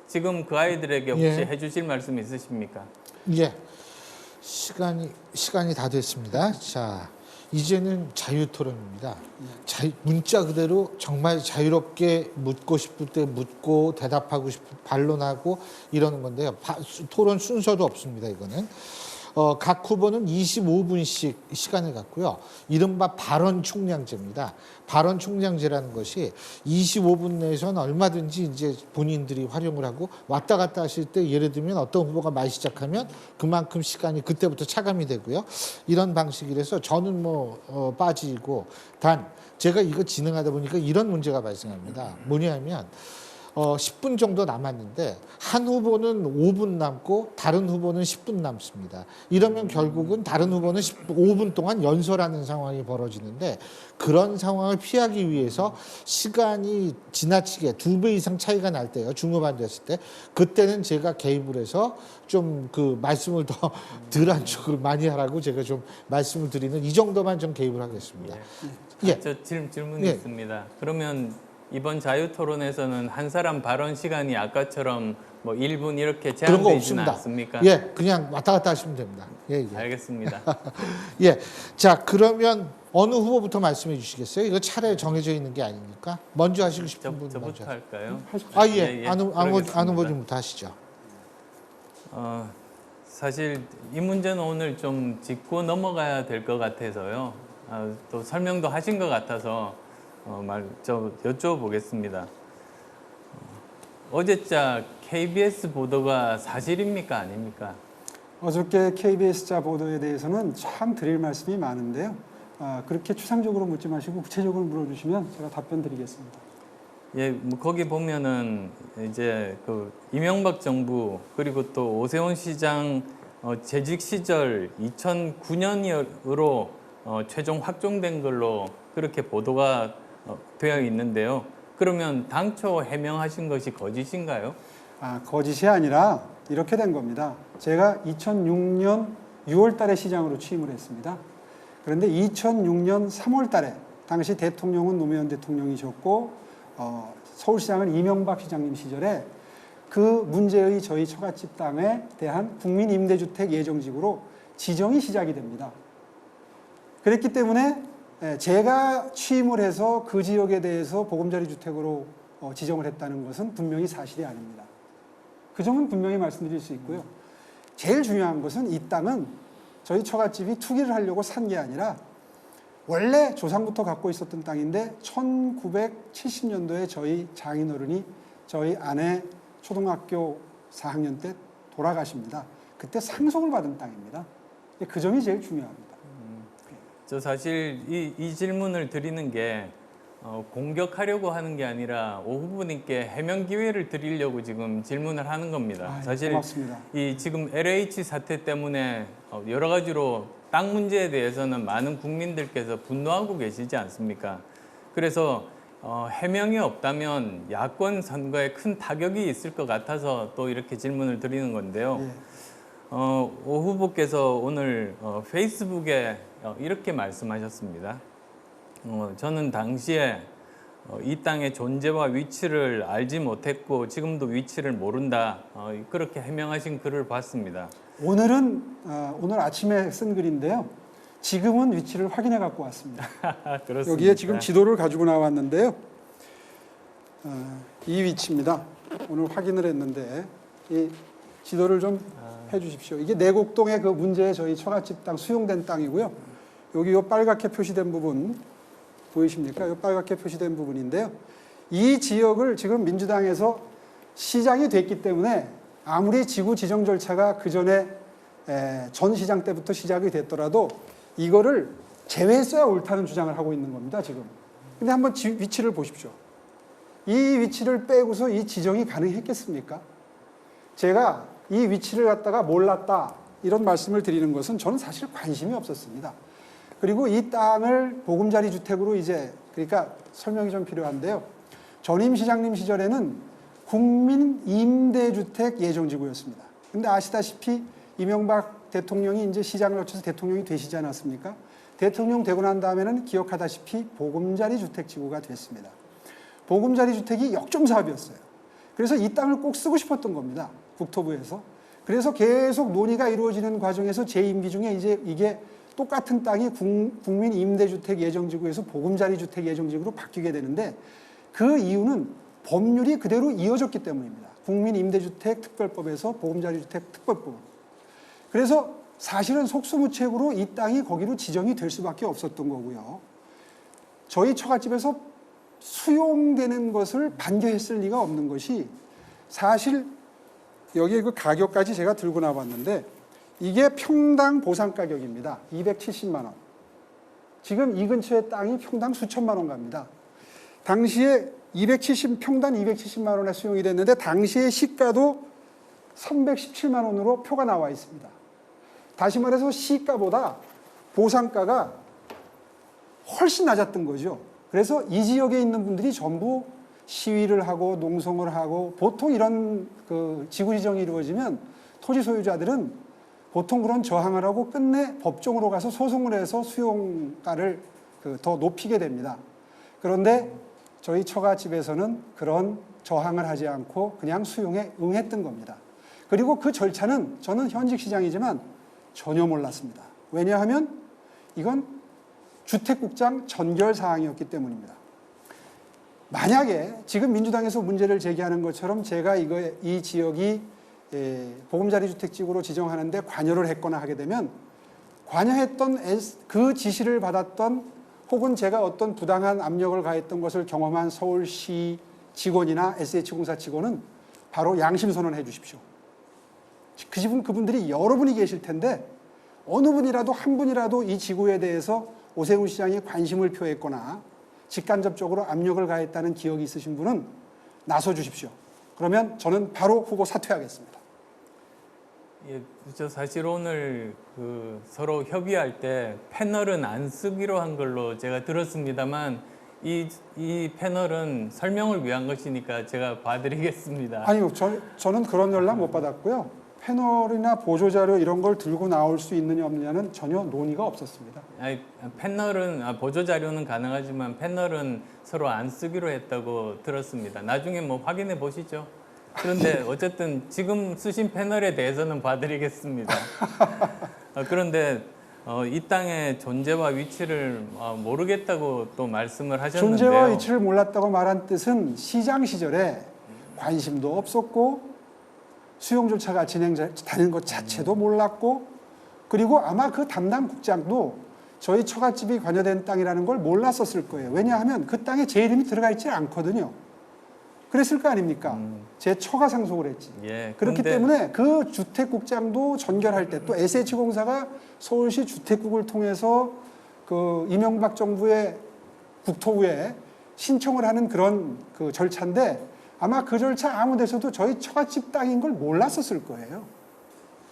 Speaker 2: 지금 그 아이들에게 혹시 해주실 말씀 있으십니까?
Speaker 1: 예, 시간이 다 됐습니다. 자, 이제는 자유토론입니다. 문자 그대로 정말 자유롭게 묻고 싶을 때 묻고 대답하고 싶을 때 반론하고 이러는 건데요. 토론 순서도 없습니다. 이거는. 각 후보는 25분씩 시간을 갖고요. 이른바 발언 총량제입니다. 발언 총량제라는 것이 25분 내에서는 얼마든지 이제 본인들이 활용을 하고 왔다 갔다 하실 때 예를 들면 어떤 후보가 말 시작하면 그만큼 시간이 그때부터 차감이 되고요. 이런 방식이라서 저는 빠지고 단 제가 이거 진행하다 보니까 이런 문제가 발생합니다. 뭐냐면 10분 정도 남았는데 한 후보는 5분 남고 다른 후보는 10분 남습니다. 이러면 결국은 다른 후보는 5분 동안 연설하는 상황이 벌어지는데 그런 상황을 피하기 위해서 시간이 지나치게 2배 이상 차이가 날 때요. 중후반됐을 때 그때는 제가 개입을 해서 좀 그 말씀을 더 덜한 쪽으로 많이 하라고 제가 좀 말씀을 드리는 이 정도만 좀 개입을 하겠습니다.
Speaker 2: 예. 저 질문이 있습니다. 그러면 이번 자유토론에서는 한 사람 발언 시간이 아까처럼 1분 이렇게
Speaker 1: 그런 거
Speaker 2: 제한되지는
Speaker 1: 없습니다.
Speaker 2: 않습니까?
Speaker 1: 예, 그냥 왔다 갔다 하시면 됩니다. 예.
Speaker 2: 알겠습니다.
Speaker 1: 예, 자 그러면 어느 후보부터 말씀해 주시겠어요? 이거 차례 정해져 있는 게 아니니까 먼저 하시고 싶은 분
Speaker 2: 저부터
Speaker 1: 먼저.
Speaker 2: 할까요?
Speaker 1: 안 후보님부터 하시죠.
Speaker 2: 사실 이 문제는 오늘 좀 짚고 넘어가야 될 것 같아서요. 또 설명도 하신 것 같아서 여쭤보겠습니다. 어제자 KBS 보도가 사실입니까? 아닙니까?
Speaker 3: 어저께 KBS자 보도에 대해서는 참 드릴 말씀이 많은데요. 그렇게 추상적으로 묻지 마시고 구체적으로 물어주시면 제가 답변 드리겠습니다.
Speaker 2: 예, 뭐 거기 보면은 이제 그 이명박 정부 그리고 또 오세훈 시장 재직 시절 2009년으로 최종 확정된 걸로 그렇게 보도가 되어 있는데요. 그러면 당초 해명하신 것이 거짓인가요?
Speaker 3: 거짓이 아니라 이렇게 된 겁니다. 제가 2006년 6월 달에 시장으로 취임을 했습니다. 그런데 2006년 3월 달에 당시 대통령은 노무현 대통령이셨고 서울시장은 이명박 시장님 시절에 그 문제의 저희 처갓집 땅에 대한 국민임대주택 예정지구로 지정이 시작이 됩니다. 그랬기 때문에 제가 취임을 해서 그 지역에 대해서 보금자리 주택으로 지정을 했다는 것은 분명히 사실이 아닙니다. 그 점은 분명히 말씀드릴 수 있고요. 제일 중요한 것은 이 땅은 저희 처갓집이 투기를 하려고 산 게 아니라 원래 조상부터 갖고 있었던 땅인데 1970년도에 저희 장인어른이 저희 아내 초등학교 4학년 때 돌아가십니다. 그때 상속을 받은 땅입니다. 그 점이 제일 중요합니다.
Speaker 2: 저 사실 이 질문을 드리는 게 공격하려고 하는 게 아니라 오 후보님께 해명 기회를 드리려고 지금 질문을 하는 겁니다. 사실
Speaker 3: 고맙습니다.
Speaker 2: 이 지금 LH 사태 때문에 여러 가지로 땅 문제에 대해서는 많은 국민들께서 분노하고 계시지 않습니까? 그래서 해명이 없다면 야권 선거에 큰 타격이 있을 것 같아서 또 이렇게 질문을 드리는 건데요.
Speaker 3: 예.
Speaker 2: 오 후보께서 오늘 페이스북에 이렇게 말씀하셨습니다. 저는 당시에 이 땅의 존재와 위치를 알지 못했고 지금도 위치를 모른다. 그렇게 해명하신 글을 봤습니다.
Speaker 3: 오늘 아침에 쓴 글인데요. 지금은 위치를 확인해 갖고 왔습니다.
Speaker 2: 그렇습니다.
Speaker 3: 여기에 지금 지도를 가지고 나왔는데요. 이 위치입니다. 오늘 확인을 했는데 이 지도를 좀 해주십시오. 이게 내곡동의 그 문제의 저희 처갓집 땅 수용된 땅이고요. 여기 요 빨갛게 표시된 부분 보이십니까? 요 빨갛게 표시된 부분인데요. 이 지역을 지금 민주당에서 시장이 됐기 때문에 아무리 지구 지정 절차가 그 전에 전 시장 때부터 시작이 됐더라도 이거를 제외했어야 옳다는 주장을 하고 있는 겁니다, 지금. 근데 한번 위치를 보십시오. 이 위치를 빼고서 이 지정이 가능했겠습니까? 제가 이 위치를 갖다가 몰랐다 이런 말씀을 드리는 것은 저는 사실 관심이 없었습니다. 그리고 이 땅을 보금자리 주택으로 이제 그러니까 설명이 좀 필요한데요. 전임 시장님 시절에는 국민 임대주택 예정지구였습니다. 근데 아시다시피 이명박 대통령이 이제 시장을 거쳐서 대통령이 되시지 않았습니까? 대통령 되고 난 다음에는 기억하다시피 보금자리 주택지구가 됐습니다. 보금자리 주택이 역점 사업이었어요. 그래서 이 땅을 꼭 쓰고 싶었던 겁니다. 국토부에서. 그래서 계속 논의가 이루어지는 과정에서 제 임기 중에 이제 이게 똑같은 땅이 국민 임대주택 예정지구에서 보금자리 주택 예정지구로 바뀌게 되는데 그 이유는 법률이 그대로 이어졌기 때문입니다. 국민 임대주택 특별법에서 보금자리 주택 특별법. 그래서 사실은 속수무책으로 이 땅이 거기로 지정이 될 수밖에 없었던 거고요. 저희 처갓집에서 수용되는 것을 반대했을 리가 없는 것이 사실 여기에 그 가격까지 제가 들고 나왔는데 이게 평당 보상 가격입니다. 270만 원. 지금 이 근처에 땅이 평당 수천만 원 갑니다. 당시에 평당 270만 원에 수용이 됐는데 당시의 시가도 317만 원으로 표가 나와 있습니다. 다시 말해서 시가보다 보상가가 훨씬 낮았던 거죠. 그래서 이 지역에 있는 분들이 전부 시위를 하고 농성을 하고 보통 이런 그 지구 지정이 이루어지면 토지 소유자들은 보통 그런 저항을 하고 끝내 법정으로 가서 소송을 해서 수용가를 더 높이게 됩니다. 그런데 저희 처갓집에서는 그런 저항을 하지 않고 그냥 수용에 응했던 겁니다. 그리고 그 절차는 저는 현직 시장이지만 전혀 몰랐습니다. 왜냐하면 이건 주택국장 전결 사항이었기 때문입니다. 만약에 지금 민주당에서 문제를 제기하는 것처럼 제가 이 지역이 보금자리 주택지구로 지정하는데 관여를 했거나 하게 되면 관여했던 그 지시를 받았던 혹은 제가 어떤 부당한 압력을 가했던 것을 경험한 서울시 직원이나 SH공사 직원은 바로 양심선언해 주십시오. 그 집은 그분들이 여러분이 계실 텐데 어느 분이라도 한 분이라도 이 지구에 대해서 오세훈 시장이 관심을 표했거나 직간접적으로 압력을 가했다는 기억이 있으신 분은 나서 주십시오. 그러면 저는 바로 후보 사퇴하겠습니다.
Speaker 2: 예, 저 사실 오늘 그 서로 협의할 때 패널은 안 쓰기로 한 걸로 제가 들었습니다만 이 패널은 설명을 위한 것이니까 제가 봐드리겠습니다.
Speaker 3: 아니요, 저는 그런 연락 못 받았고요. 패널이나 보조자료 이런 걸 들고 나올 수 있느냐 없느냐는 전혀 논의가 없었습니다.
Speaker 2: 아니, 패널은 보조 자료는 가능하지만 패널은 서로 안 쓰기로 했다고 들었습니다. 나중에 뭐 확인해 보시죠. 그런데 어쨌든 지금 쓰신 패널에 대해서는 봐드리겠습니다. 그런데 이 땅의 존재와 위치를 모르겠다고 또 말씀을 하셨는데요.
Speaker 3: 존재와 위치를 몰랐다고 말한 뜻은 시장 시절에 관심도 없었고 수용조차가 진행되는 것 자체도 몰랐고 그리고 아마 그 담당 국장도 저희 처갓집이 관여된 땅이라는 걸 몰랐었을 거예요. 왜냐하면 그 땅에 제 이름이 들어가 있지 않거든요. 그랬을 거 아닙니까? 제 처가 상속을 했지.
Speaker 2: 예,
Speaker 3: 그렇기
Speaker 2: 그런데
Speaker 3: 때문에 그 주택국장도 전결할 때 또 SH공사가 서울시 주택국을 통해서 그 이명박 정부의 국토부에 신청을 하는 그런 그 절차인데 아마 그 절차 아무 데서도 저희 처갓집 땅인 걸 몰랐었을 거예요.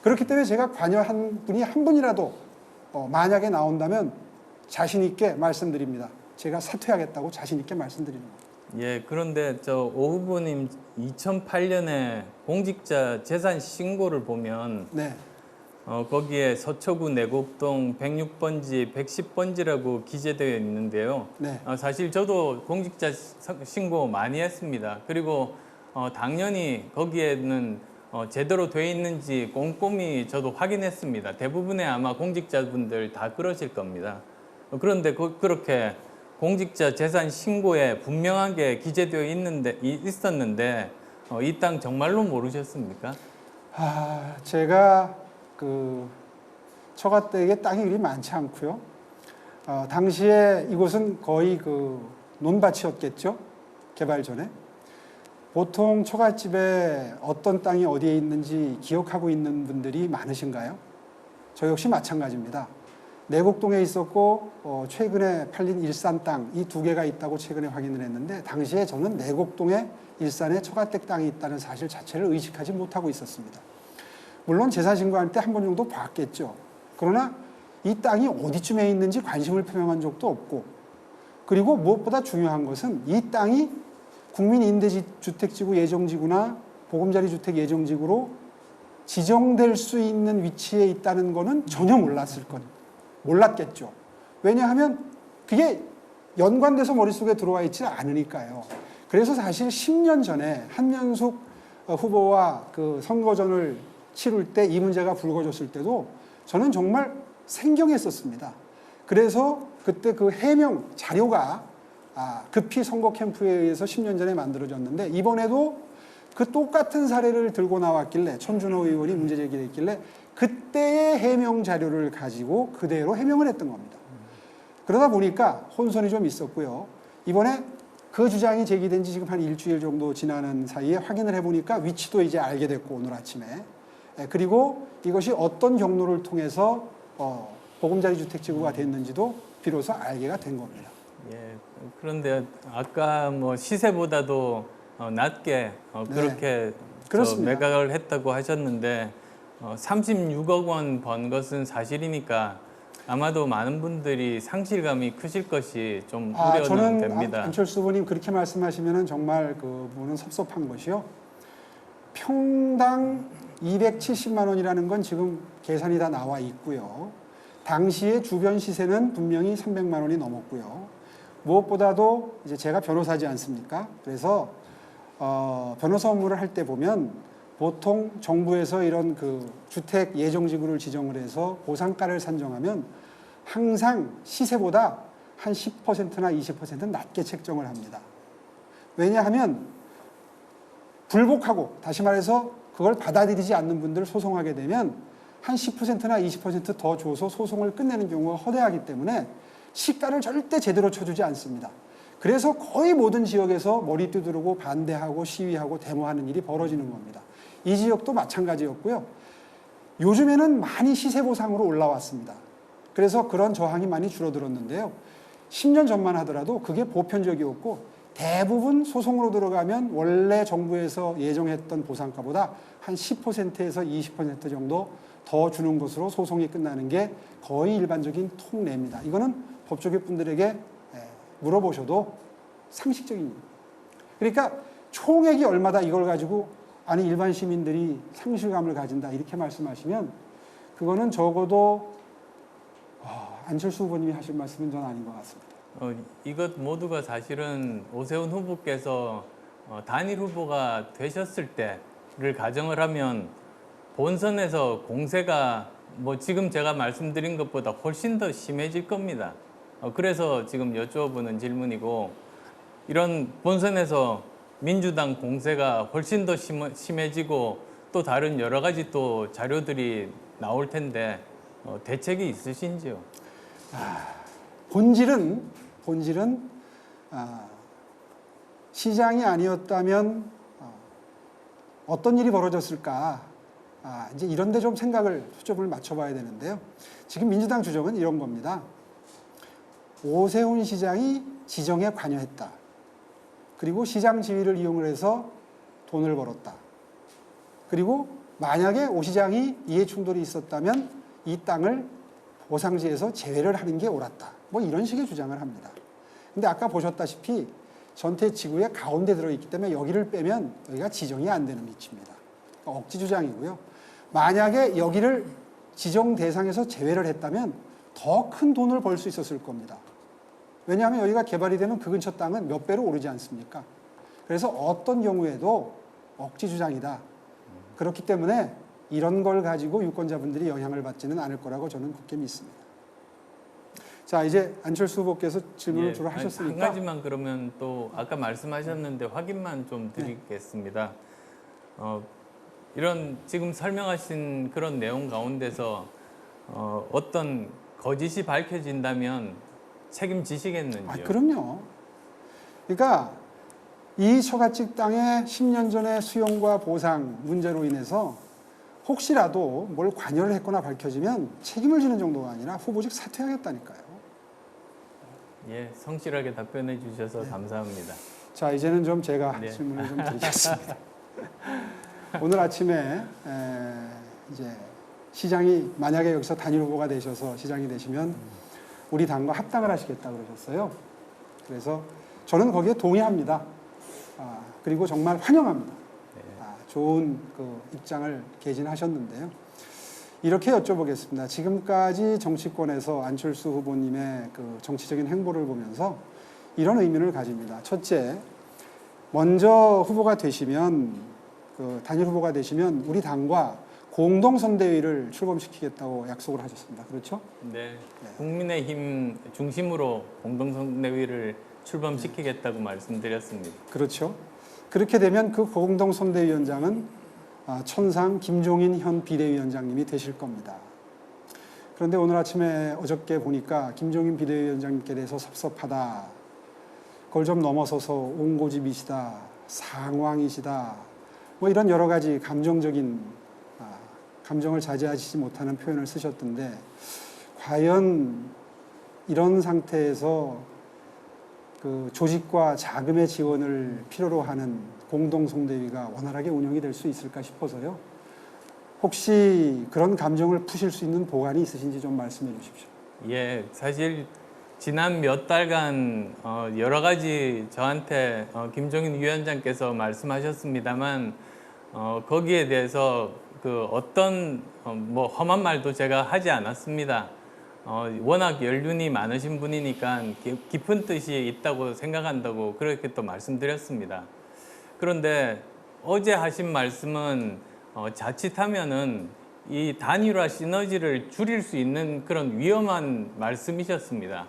Speaker 3: 그렇기 때문에 제가 관여한 분이 한 분이라도 만약에 나온다면 자신 있게 말씀드립니다. 제가 사퇴하겠다고 자신 있게 말씀드리는 겁니다.
Speaker 2: 예, 그런데 저 오 후보님 2008년에 공직자 재산 신고를 보면
Speaker 3: 네.
Speaker 2: 거기에 서초구 내곡동 106번지, 110번지라고 기재되어 있는데요.
Speaker 3: 네.
Speaker 2: 사실 저도 공직자 신고 많이 했습니다. 그리고 당연히 거기에는 제대로 돼 있는지 꼼꼼히 저도 확인했습니다. 대부분의 아마 공직자분들 다 그러실 겁니다. 그런데 그렇게 공직자 재산 신고에 분명하게 기재되어 있었는데 이 땅 정말로 모르셨습니까?
Speaker 3: 제가 그 처가댁에 땅이 그리 많지 않고요. 당시에 이곳은 거의 그 논밭이었겠죠. 개발 전에. 보통 처갓집에 어떤 땅이 어디에 있는지 기억하고 있는 분들이 많으신가요? 저 역시 마찬가지입니다. 내곡동에 있었고 최근에 팔린 일산 땅 이 두 개가 있다고 최근에 확인을 했는데 당시에 저는 내곡동에 일산에 처가댁 땅이 있다는 사실 자체를 의식하지 못하고 있었습니다. 물론 재산 신고할 때 한 번 정도 봤겠죠. 그러나 이 땅이 어디쯤에 있는지 관심을 표명한 적도 없고 그리고 무엇보다 중요한 것은 이 땅이 국민임대주택지구 예정지구나 보금자리주택 예정지구로 지정될 수 있는 위치에 있다는 것은 전혀 몰랐겠죠. 왜냐하면 그게 연관돼서 머릿속에 들어와 있지 않으니까요. 그래서 사실 10년 전에 한명숙 후보와 그 선거전을 치룰 때 이 문제가 불거졌을 때도 저는 정말 생경했었습니다. 그래서 그때 그 해명 자료가 급히 선거 캠프에 의해서 10년 전에 만들어졌는데 이번에도 그 똑같은 사례를 들고 나왔길래 천준호 의원이 문제 제기를 했길래 그때의 해명 자료를 가지고 그대로 해명을 했던 겁니다. 그러다 보니까 혼선이 좀 있었고요. 이번에 그 주장이 제기된 지 지금 한 일주일 정도 지나는 사이에 확인을 해보니까 위치도 이제 알게 됐고 오늘 아침에 그리고 이것이 어떤 경로를 통해서 보금자리 주택지구가 됐는지도 비로소 알게가 된 겁니다.
Speaker 2: 예, 그런데 아까 뭐 시세보다도 낮게 그렇게 매각을 했다고 하셨는데 36억 원 번 것은 사실이니까 아마도 많은 분들이 상실감이 크실 것이 좀 우려는
Speaker 3: 저는
Speaker 2: 됩니다.
Speaker 3: 안철수 후보님 그렇게 말씀하시면 정말 그 부분은 섭섭한 것이요. 평당 270만 원이라는 건 지금 계산이 다 나와 있고요. 당시의 주변 시세는 분명히 300만 원이 넘었고요. 무엇보다도 이제 제가 변호사지 않습니까? 그래서 변호사 업무를 할 때 보면 보통 정부에서 이런 그 주택 예정지구를 지정을 해서 보상가를 산정하면 항상 시세보다 한 10%나 20% 낮게 책정을 합니다. 왜냐하면 불복하고 다시 말해서 그걸 받아들이지 않는 분들을 소송하게 되면 한 10%나 20% 더 줘서 소송을 끝내는 경우가 허다하기 때문에 시가를 절대 제대로 쳐주지 않습니다. 그래서 거의 모든 지역에서 머리 두드리고 반대하고 시위하고 데모하는 일이 벌어지는 겁니다. 이 지역도 마찬가지였고요. 요즘에는 많이 시세 보상으로 올라왔습니다. 그래서 그런 저항이 많이 줄어들었는데요. 10년 전만 하더라도 그게 보편적이었고 대부분 소송으로 들어가면 원래 정부에서 예정했던 보상가보다 한 10%에서 20% 정도 더 주는 것으로 소송이 끝나는 게 거의 일반적인 통례입니다. 이거는 법조계 분들에게 물어보셔도 상식적인 일입니다. 그러니까 총액이 얼마다 이걸 가지고 아니 일반 시민들이 상실감을 가진다 이렇게 말씀하시면 그거는 적어도 안철수 후보님이 하실 말씀은 전 아닌 것 같습니다.
Speaker 2: 이것 모두가 사실은 오세훈 후보께서 단일 후보가 되셨을 때를 가정을 하면 본선에서 공세가 뭐 지금 제가 말씀드린 것보다 훨씬 더 심해질 겁니다. 그래서 지금 여쭤보는 질문이고 이런 본선에서 민주당 공세가 훨씬 더 심해지고 또 다른 여러 가지 또 자료들이 나올 텐데 대책이 있으신지요?
Speaker 3: 본질은 시장이 아니었다면 어떤 일이 벌어졌을까? 이제 이런데 좀 생각을 초점을 맞춰봐야 되는데요. 지금 민주당 주장은 이런 겁니다. 오세훈 시장이 지정에 관여했다. 그리고 시장 지위를 이용을 해서 돈을 벌었다. 그리고 만약에 오 시장이 이해 충돌이 있었다면 이 땅을 보상지에서 제외를 하는 게 옳았다. 뭐 이런 식의 주장을 합니다. 근데 아까 보셨다시피 전태지구의 가운데 들어있기 때문에 여기를 빼면 여기가 지정이 안 되는 위치입니다. 그러니까 억지 주장이고요. 만약에 여기를 지정 대상에서 제외를 했다면 더 큰 돈을 벌 수 있었을 겁니다. 왜냐하면 여기가 개발이 되면 그 근처 땅은 몇 배로 오르지 않습니까? 그래서 어떤 경우에도 억지 주장이다. 그렇기 때문에 이런 걸 가지고 유권자분들이 영향을 받지는 않을 거라고 저는 굳게 믿습니다. 자, 이제 안철수 후보께서 질문을 주로 하셨으니까.
Speaker 2: 한 가지만 그러면 또 아까 말씀하셨는데 확인만 좀 드리겠습니다. 이런 지금 설명하신 그런 내용 가운데서 어떤 거짓이 밝혀진다면 책임지시겠는지요?
Speaker 3: 그럼요. 그러니까 이 처갓집 땅의 10년 전의 수용과 보상 문제로 인해서 혹시라도 뭘 관여를 했거나 밝혀지면 책임을 지는 정도가 아니라 후보직 사퇴하겠다니까요.
Speaker 2: 예, 성실하게 답변해 주셔서 감사합니다.
Speaker 3: 자, 이제는 좀 제가
Speaker 2: 네.
Speaker 3: 질문을 좀 드리겠습니다. 오늘 아침에 이제 시장이 만약에 여기서 단일 후보가 되셔서 시장이 되시면 우리 당과 합당을 하시겠다 그러셨어요. 그래서 저는 거기에 동의합니다. 그리고 정말 환영합니다. 좋은 그 입장을 개진하셨는데요. 이렇게 여쭤보겠습니다. 지금까지 정치권에서 안철수 후보님의 그 정치적인 행보를 보면서 이런 의미를 가집니다. 첫째, 먼저 후보가 되시면 그 단일 후보가 되시면 우리 당과 공동선대위를 출범시키겠다고 약속을 하셨습니다. 그렇죠?
Speaker 2: 네, 국민의힘 중심으로 공동선대위를 출범시키겠다고 말씀드렸습니다.
Speaker 3: 그렇죠. 그렇게 되면 그 공동선대위원장은 천상 김종인 현 비대위원장님이 되실 겁니다. 그런데 오늘 아침에 어저께 보니까 김종인 비대위원장님께 대해서 섭섭하다. 그걸 좀 넘어서서 옹고집이시다. 상황이시다. 뭐 이런 여러 가지 감정적인 감정을 자제하시지 못하는 표현을 쓰셨던데 과연 이런 상태에서 그 조직과 자금의 지원을 필요로 하는 공동선대위가 원활하게 운영이 될 수 있을까 싶어서요. 혹시 그런 감정을 푸실 수 있는 보관이 있으신지 좀 말씀해 주십시오.
Speaker 2: 예, 사실 지난 몇 달간 여러 가지 저한테 김종인 위원장께서 말씀하셨습니다만 거기에 대해서 그 어떤 뭐 험한 말도 제가 하지 않았습니다. 워낙 연륜이 많으신 분이니까 깊은 뜻이 있다고 생각한다고 그렇게 또 말씀드렸습니다. 그런데 어제 하신 말씀은 자칫하면은 이 단일화 시너지를 줄일 수 있는 그런 위험한 말씀이셨습니다.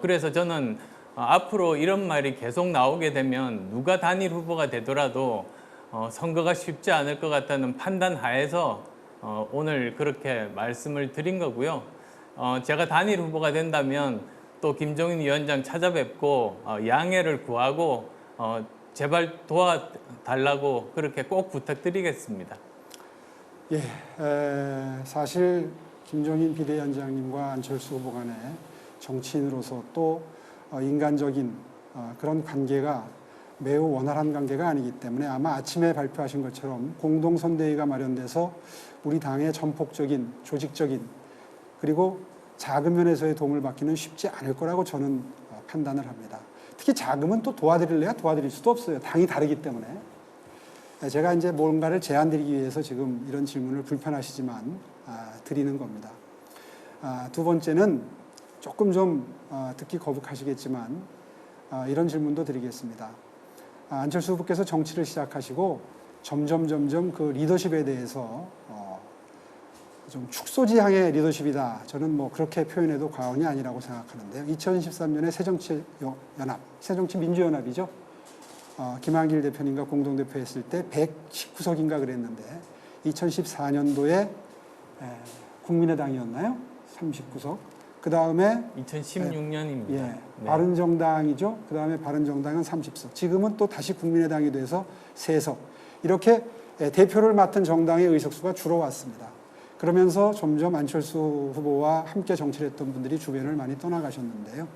Speaker 2: 그래서 저는 앞으로 이런 말이 계속 나오게 되면 누가 단일 후보가 되더라도 선거가 쉽지 않을 것 같다는 판단 하에서 오늘 그렇게 말씀을 드린 거고요. 제가 단일 후보가 된다면 또 김종인 위원장 찾아뵙고 양해를 구하고 제발 도와달라고 그렇게 꼭 부탁드리겠습니다.
Speaker 3: 예, 사실 김종인 비대위원장님과 안철수 후보 간의 정치인으로서 또 인간적인 그런 관계가 매우 원활한 관계가 아니기 때문에 아마 아침에 발표하신 것처럼 공동선대위가 마련돼서 우리 당의 전폭적인 조직적인 그리고 자금 면에서의 도움을 받기는 쉽지 않을 거라고 저는 판단을 합니다. 특히 자금은 또 도와드릴래야 도와드릴 수도 없어요. 당이 다르기 때문에. 제가 이제 뭔가를 제안드리기 위해서 지금 이런 질문을 불편하시지만 드리는 겁니다. 두 번째는 조금 좀 듣기 거북하시겠지만 이런 질문도 드리겠습니다. 안철수 후보께서 정치를 시작하시고 점점 그 리더십에 대해서 좀 축소지향의 리더십이다. 저는 뭐 그렇게 표현해도 과언이 아니라고 생각하는데요. 2013년에 새정치연합, 새정치민주연합이죠. 김한길 대표님과 공동대표 했을 때 119석인가 그랬는데 2014년도에 국민의당이었나요? 39석. 그 다음에
Speaker 2: 2016년입니다.
Speaker 3: 예, 바른정당이죠. 그 다음에 바른정당은 30석. 지금은 또 다시 국민의당이 돼서 3석. 이렇게 대표를 맡은 정당의 의석수가 줄어왔습니다. 그러면서 점점 안철수 후보와 함께 정치를 했던 분들이 주변을 많이 떠나가셨는데요.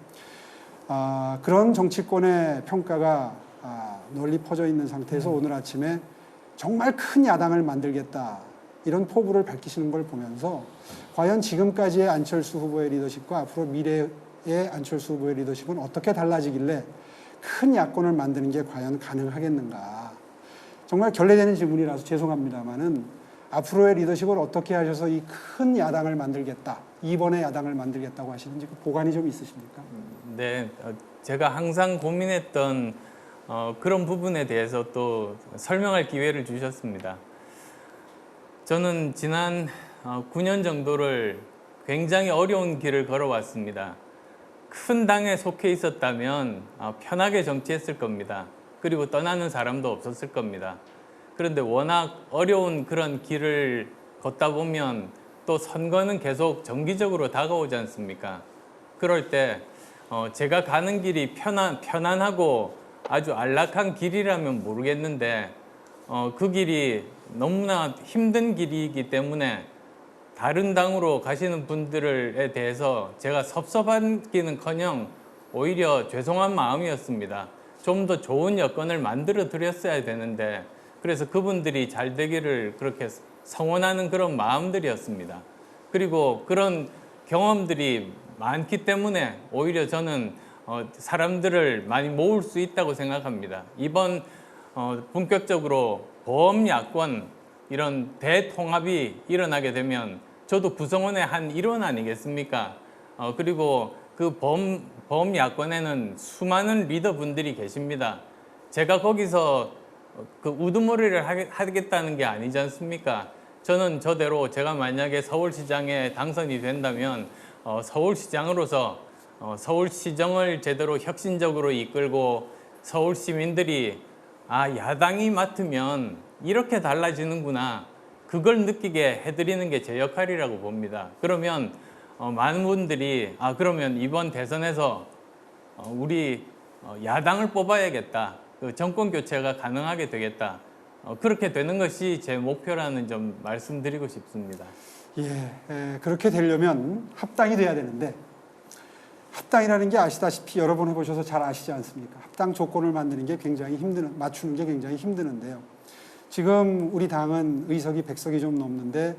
Speaker 3: 그런 정치권의 평가가 널리 퍼져 있는 상태에서 오늘 아침에 정말 큰 야당을 만들겠다. 이런 포부를 밝히시는 걸 보면서 과연 지금까지의 안철수 후보의 리더십과 앞으로 미래의 안철수 후보의 리더십은 어떻게 달라지길래 큰 야권을 만드는 게 과연 가능하겠는가. 정말 결례되는 질문이라서 죄송합니다만은 앞으로의 리더십을 어떻게 하셔서 이 큰 야당을 만들겠다. 이번의 야당을 만들겠다고 하시는지 그 보관이 좀 있으십니까?
Speaker 2: 네, 제가 항상 고민했던 그런 부분에 대해서 또 설명할 기회를 주셨습니다. 저는 지난 9년 정도를 굉장히 어려운 길을 걸어왔습니다. 큰 당에 속해 있었다면 편하게 정치했을 겁니다. 그리고 떠나는 사람도 없었을 겁니다. 그런데 워낙 어려운 그런 길을 걷다 보면 또 선거는 계속 정기적으로 다가오지 않습니까? 그럴 때 제가 가는 길이 편안하고 아주 안락한 길이라면 모르겠는데 그 길이 너무나 힘든 길이기 때문에 다른 당으로 가시는 분들에 대해서 제가 섭섭하기는커녕 오히려 죄송한 마음이었습니다. 좀 더 좋은 여건을 만들어 드렸어야 되는데 그래서 그분들이 잘 되기를 그렇게 성원하는 그런 마음들이었습니다. 그리고 그런 경험들이 많기 때문에 오히려 저는 사람들을 많이 모을 수 있다고 생각합니다. 이번 본격적으로 범야권 이런 대통합이 일어나게 되면 저도 구성원의 한 일원 아니겠습니까? 그리고 그 범야권에는 수많은 리더분들이 계십니다. 제가 거기서 그 우두머리를 하겠다는 게 아니지 않습니까? 저는 저대로 제가 만약에 서울시장에 당선이 된다면 서울시장으로서 서울시정을 제대로 혁신적으로 이끌고 서울 시민들이 야당이 맡으면 이렇게 달라지는구나 그걸 느끼게 해드리는 게 제 역할이라고 봅니다. 그러면 많은 분들이 그러면 이번 대선에서 우리 야당을 뽑아야겠다. 그 정권 교체가 가능하게 되겠다. 그렇게 되는 것이 제 목표라는 점 말씀드리고 싶습니다.
Speaker 3: 예, 그렇게 되려면 합당이 돼야 되는데 합당이라는 게 아시다시피 여러 번 해보셔서 잘 아시지 않습니까? 합당 조건을 만드는 게 굉장히 맞추는 게 굉장히 힘드는데요. 지금 우리 당은 의석이 100석이 좀 넘는데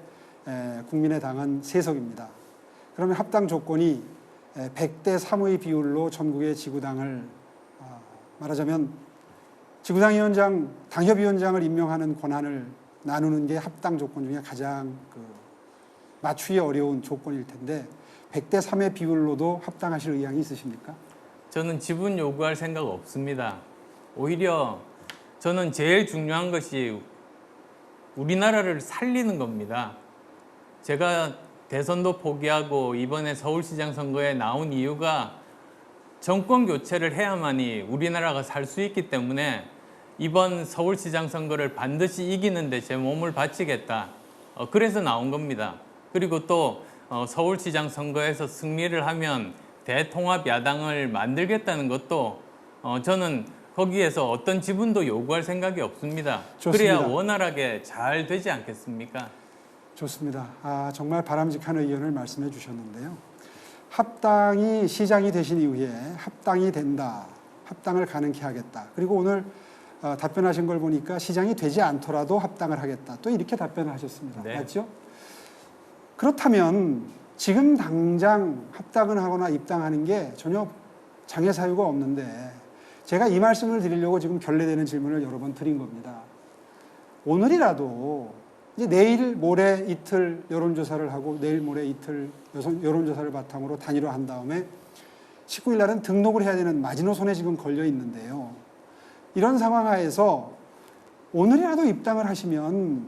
Speaker 3: 국민의당은 3석입니다. 그러면 합당 조건이 100대 3의 비율로 전국의 지구당을 말하자면 지구당위원장, 당협위원장을 임명하는 권한을 나누는 게 합당 조건 중에 가장 맞추기 어려운 조건일 텐데 100대 3의 비율로도 합당하실 의향이 있으십니까?
Speaker 2: 저는 지분 요구할 생각 없습니다. 오히려 저는 제일 중요한 것이 우리나라를 살리는 겁니다. 제가 대선도 포기하고 이번에 서울시장 선거에 나온 이유가 정권 교체를 해야만이 우리나라가 살 수 있기 때문에 이번 서울시장 선거를 반드시 이기는데 제 몸을 바치겠다. 그래서 나온 겁니다. 그리고 또 서울시장 선거에서 승리를 하면 대통합 야당을 만들겠다는 것도 저는 거기에서 어떤 지분도 요구할 생각이 없습니다.
Speaker 3: 좋습니다.
Speaker 2: 그래야 원활하게 잘 되지 않겠습니까?
Speaker 3: 좋습니다. 정말 바람직한 의견을 말씀해 주셨는데요. 합당이 시장이 되신 이후에 합당이 된다, 합당을 가능케 하겠다. 그리고 오늘 답변하신 걸 보니까 시장이 되지 않더라도 합당을 하겠다. 또 이렇게 답변을 하셨습니다.
Speaker 2: 네.
Speaker 3: 맞죠? 그렇다면 지금 당장 합당을 하거나 입당하는 게 전혀 장애 사유가 없는데 제가 이 말씀을 드리려고 지금 결례되는 질문을 여러 번 드린 겁니다. 오늘이라도 이제 내일 모레 이틀 여론조사를 하고 내일 모레 이틀 여론조사를 바탕으로 단일화한 다음에 19일 날은 등록을 해야 되는 마지노선에 지금 걸려 있는데요. 이런 상황 하에서 오늘이라도 입당을 하시면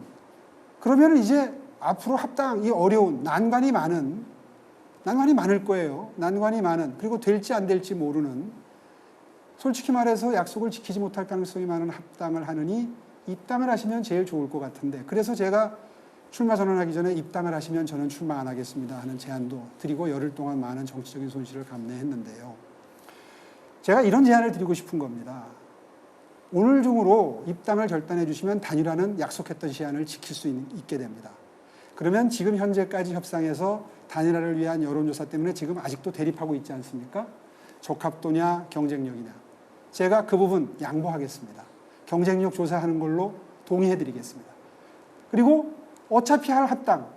Speaker 3: 그러면 이제 앞으로 합당이 어려운 난관이 많을 거예요. 난관이 많은, 그리고 될지 안 될지 모르는, 솔직히 말해서 약속을 지키지 못할 가능성이 많은 합당을 하느니 입당을 하시면 제일 좋을 것 같은데, 그래서 제가 출마 선언하기 전에 입당을 하시면 저는 출마 안 하겠습니다 하는 제안도 드리고 열흘 동안 많은 정치적인 손실을 감내했는데요. 제가 이런 제안을 드리고 싶은 겁니다. 오늘 중으로 입당을 결단해 주시면 단일화는 약속했던 시한을 지킬 수 있게 됩니다. 그러면 지금 현재까지 협상에서 단일화를 위한 여론조사 때문에 지금 아직도 대립하고 있지 않습니까? 적합도냐 경쟁력이냐. 제가 그 부분 양보하겠습니다. 경쟁력 조사하는 걸로 동의해 드리겠습니다. 그리고 어차피 할 합당,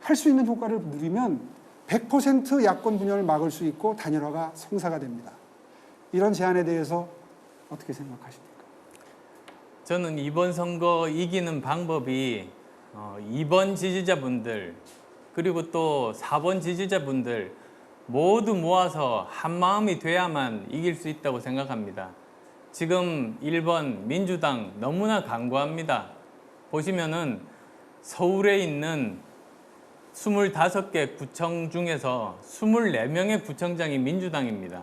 Speaker 3: 할 수 있는 효과를 누리면 100% 야권 분열을 막을 수 있고 단일화가 성사가 됩니다. 이런 제안에 대해서 어떻게 생각하십니까?
Speaker 2: 저는 이번 선거 이기는 방법이 2번 지지자분들 그리고 또 4번 지지자분들 모두 모아서 한마음이 돼야만 이길 수 있다고 생각합니다. 지금 1번 민주당 너무나 강고합니다. 보시면은 서울에 있는 25개 구청 중에서 24명의 구청장이 민주당입니다.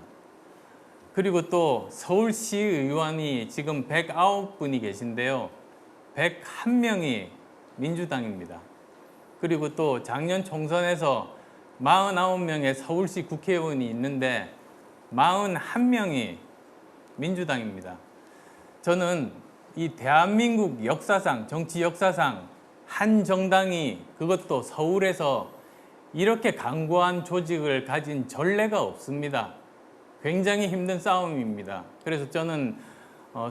Speaker 2: 그리고 또 서울시 의원이 지금 109분이 계신데요. 101명이 민주당입니다. 그리고 또 작년 총선에서 49명의 서울시 국회의원이 있는데 41명이 민주당입니다. 저는 이 대한민국 역사상, 정치 역사상 한 정당이 그것도 서울에서 이렇게 강고한 조직을 가진 전례가 없습니다. 굉장히 힘든 싸움입니다. 그래서 저는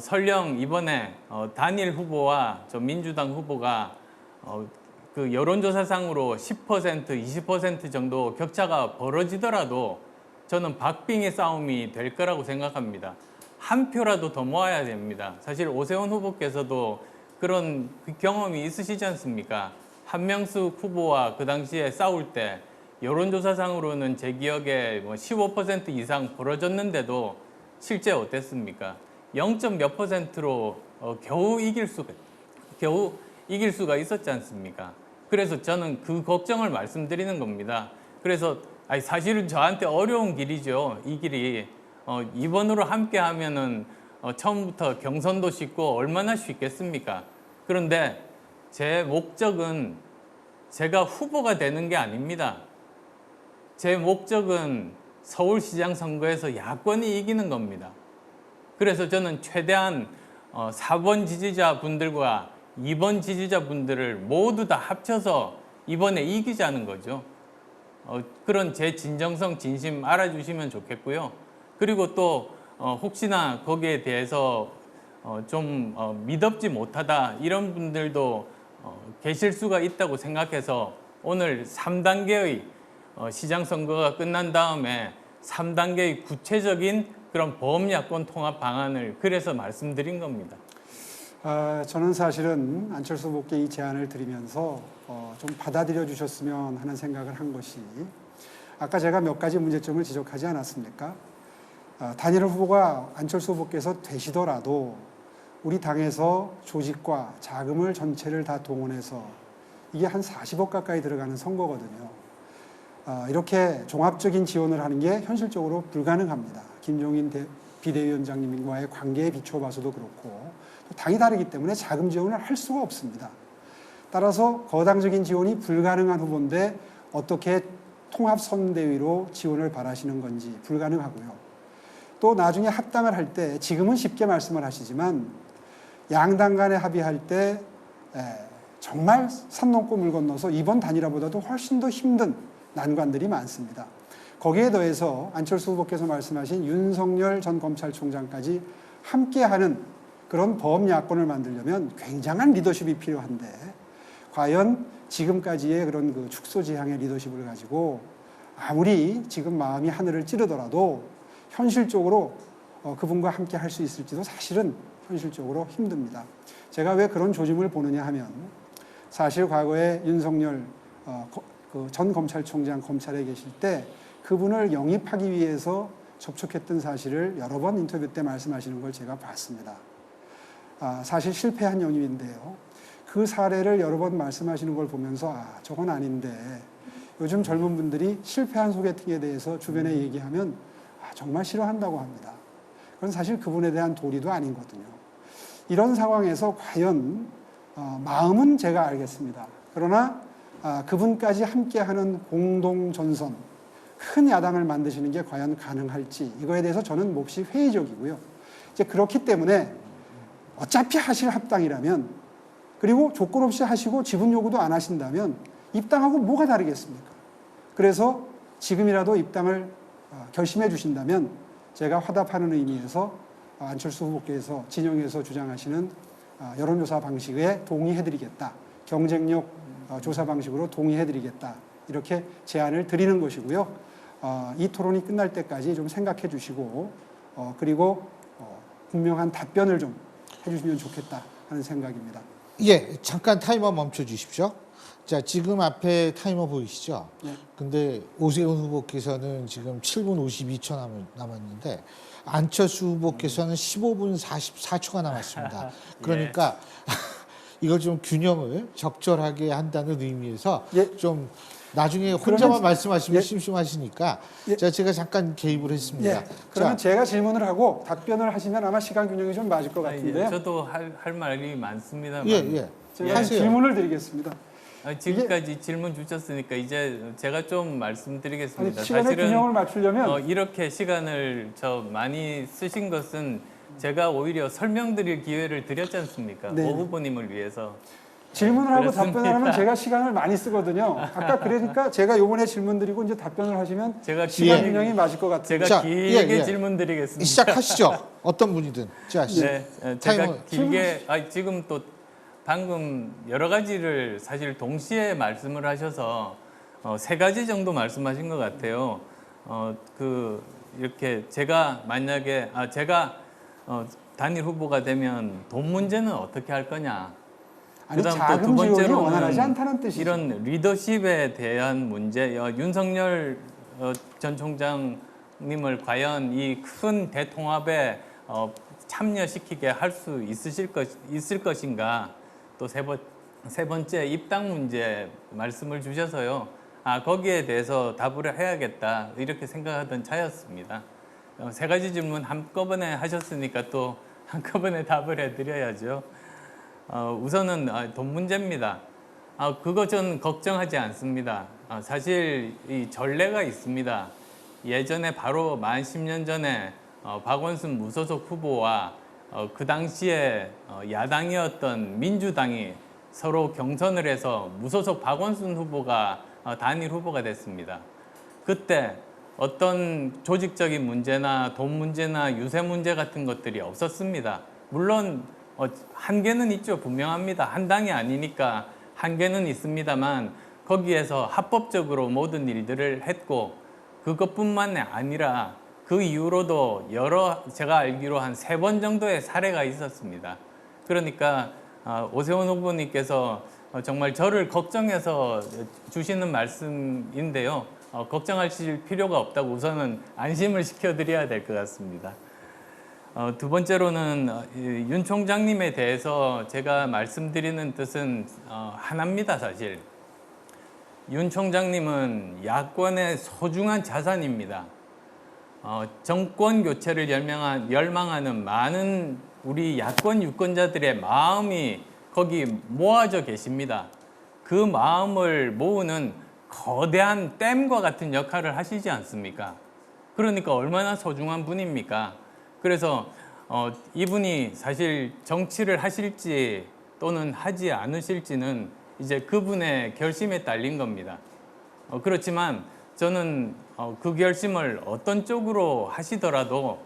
Speaker 2: 설령 이번에 단일 후보와 저 민주당 후보가 그 여론조사상으로 10%, 20% 정도 격차가 벌어지더라도 저는 박빙의 싸움이 될 거라고 생각합니다. 한 표라도 더 모아야 됩니다. 사실 오세훈 후보께서도 그런 경험이 있으시지 않습니까? 한명숙 후보와 그 당시에 싸울 때 여론조사상으로는 제 기억에 15% 이상 벌어졌는데도 실제 어땠습니까? 0.몇 %로 겨우 이길 수가 있었지 않습니까? 그래서 저는 그 걱정을 말씀드리는 겁니다. 그래서 사실은 저한테 어려운 길이죠. 이 길이 2번으로 함께 하면은 처음부터 경선도 쉽고 얼마나 쉽겠습니까? 그런데 제 목적은 제가 후보가 되는 게 아닙니다. 제 목적은 서울시장 선거에서 야권이 이기는 겁니다. 그래서 저는 최대한 4번 지지자분들과 2번 지지자분들을 모두 다 합쳐서 이번에 이기자는 거죠. 그런 제 진정성, 진심 알아주시면 좋겠고요. 그리고 또 혹시나 거기에 대해서 좀 미덥지 못하다 이런 분들도 계실 수가 있다고 생각해서 오늘 3단계의 시장 선거가 끝난 다음에 3단계의 구체적인 그런 범야권 통합 방안을 그래서 말씀드린 겁니다.
Speaker 3: 저는 사실은 안철수 후보께 이 제안을 드리면서 좀 받아들여 주셨으면 하는 생각을 한 것이, 아까 제가 몇 가지 문제점을 지적하지 않았습니까? 단일 후보가 안철수 후보께서 되시더라도 우리 당에서 조직과 자금을 전체를 다 동원해서 이게 한 40억 가까이 들어가는 선거거든요. 이렇게 종합적인 지원을 하는 게 현실적으로 불가능합니다. 김종인 비대위원장님과의 관계에 비춰봐서도 그렇고 또 당이 다르기 때문에 자금 지원을 할 수가 없습니다. 따라서 거당적인 지원이 불가능한 후보인데 어떻게 통합선대위로 지원을 바라시는 건지 불가능하고요. 또 나중에 합당을 할 때 지금은 쉽게 말씀을 하시지만 양당 간에 합의할 때 정말 산 넘고 물 건너서 이번 단일화보다도 훨씬 더 힘든 난관들이 많습니다. 거기에 더해서 안철수 후보께서 말씀하신 윤석열 전 검찰총장까지 함께하는 그런 범야권을 만들려면 굉장한 리더십이 필요한데 과연 지금까지의 그런 그 축소지향의 리더십을 가지고 아무리 지금 마음이 하늘을 찌르더라도 현실적으로 그분과 함께 할 수 있을지도 사실은 현실적으로 힘듭니다. 제가 왜 그런 조짐을 보느냐 하면 사실 과거에 윤석열 전 검찰총장 검찰에 계실 때 그분을 영입하기 위해서 접촉했던 사실을 여러 번 인터뷰 때 말씀하시는 걸 제가 봤습니다. 사실 실패한 영입인데요. 그 사례를 여러 번 말씀하시는 걸 보면서 저건 아닌데 요즘 젊은 분들이 실패한 소개팅에 대해서 주변에 얘기하면 정말 싫어한다고 합니다. 그건 사실 그분에 대한 도리도 아니거든요. 이런 상황에서 과연 마음은 제가 알겠습니다. 그러나 그분까지 함께하는 공동전선, 큰 야당을 만드시는 게 과연 가능할지 이거에 대해서 저는 몹시 회의적이고요. 이제 그렇기 때문에 어차피 하실 합당이라면 그리고 조건 없이 하시고 지분 요구도 안 하신다면 입당하고 뭐가 다르겠습니까? 그래서 지금이라도 입당을 결심해 주신다면 제가 화답하는 의미에서 안철수 후보께서 진영에서 주장하시는 여론조사 방식에 동의해드리겠다. 경쟁력 조사 방식으로 동의해드리겠다. 이렇게 제안을 드리는 것이고요. 이 토론이 끝날 때까지 좀 생각해 주시고 그리고 분명한 답변을 좀 해주시면 좋겠다 하는 생각입니다.
Speaker 1: 예, 잠깐 타이머 멈춰 주십시오. 자, 지금 앞에 타이머 보이시죠?
Speaker 3: 네.
Speaker 1: 근데 오세훈 후보께서는 지금 7분 52초 남았는데 안철수 후보께서는 15분 44초가 남았습니다. 그러니까 이걸 좀 균형을 적절하게 한다는 의미에서 좀 나중에 혼자만 말씀하시면 심심하시니까 제가 잠깐 개입을 했습니다.
Speaker 3: 그러면 제가 질문을 하고 답변을 하시면 아마 시간 균형이 좀 맞을 것 같은데요.
Speaker 2: 저도 할 말이 많습니다만
Speaker 3: 제가 질문을 드리겠습니다.
Speaker 2: 지금까지 질문 주셨으니까 이제 제가 좀 말씀드리겠습니다.
Speaker 3: 시간의
Speaker 2: 사실은
Speaker 3: 균형을 맞추려면
Speaker 2: 이렇게 시간을 많이 쓰신 것은 제가 오히려 설명드릴 기회를 드렸지 않습니까?
Speaker 3: 네.
Speaker 2: 오 후보님을 위해서.
Speaker 3: 질문을 하고
Speaker 2: 그렇습니다.
Speaker 3: 답변을 하면 제가 시간을 많이 쓰거든요. 아까 그러니까 제가 요번에 질문 드리고 이제 답변을 하시면
Speaker 2: 제가
Speaker 3: 시간 균형이 맞을 것 같아요.
Speaker 2: 제가 길게 질문 드리겠습니다.
Speaker 1: 시작하시죠. 어떤 분이든. 자,
Speaker 2: 네, 제가
Speaker 1: 타이머.
Speaker 2: 길게 지금 또 방금 여러 가지를 사실 동시에 말씀을 하셔서 세 가지 정도 말씀하신 것 같아요. 이렇게 제가 만약에 제가 단일 후보가 되면 돈 문제는 어떻게 할 거냐.
Speaker 3: 아니,
Speaker 2: 그다음 또
Speaker 3: 자금
Speaker 2: 두
Speaker 3: 지원이
Speaker 2: 번째로는
Speaker 3: 원활하지 않다는 뜻이죠.
Speaker 2: 이런 리더십에 대한 문제. 윤석열 전 총장님을 과연 이 큰 대통합에 참여시키게 할 수 있을 것인가. 또 세 번째 입당 문제 말씀을 주셔서요. 거기에 대해서 답을 해야겠다 이렇게 생각하던 차였습니다. 세 가지 질문 한꺼번에 하셨으니까 또 한꺼번에 답을 해드려야죠. 우선은 돈 문제입니다. 그거 전 걱정하지 않습니다. 사실 이 전례가 있습니다. 예전에 바로 만 10년 전에 박원순 무소속 후보와 그 당시에 야당이었던 민주당이 서로 경선을 해서 무소속 박원순 후보가 단일 후보가 됐습니다. 그때 어떤 조직적인 문제나 돈 문제나 유세 문제 같은 것들이 없었습니다. 물론 한계는 있죠. 분명합니다. 한 당이 아니니까 한계는 있습니다만 거기에서 합법적으로 모든 일들을 했고 그것뿐만 아니라 그 이후로도 제가 알기로 한 3번 정도의 사례가 있었습니다. 그러니까 오세훈 후보님께서 정말 저를 걱정해서 주시는 말씀인데요. 걱정하실 필요가 없다고 우선은 안심을 시켜드려야 될 것 같습니다. 두 번째로는 윤 총장님에 대해서 제가 말씀드리는 뜻은 하나입니다, 사실. 윤 총장님은 야권의 소중한 자산입니다. 정권 교체를 열망하는 많은 우리 야권 유권자들의 마음이 거기 모아져 계십니다. 그 마음을 모으는 거대한 댐과 같은 역할을 하시지 않습니까? 그러니까 얼마나 소중한 분입니까? 그래서 이분이 사실 정치를 하실지 또는 하지 않으실지는 이제 그분의 결심에 딸린 겁니다. 그렇지만 저는 그 결심을 어떤 쪽으로 하시더라도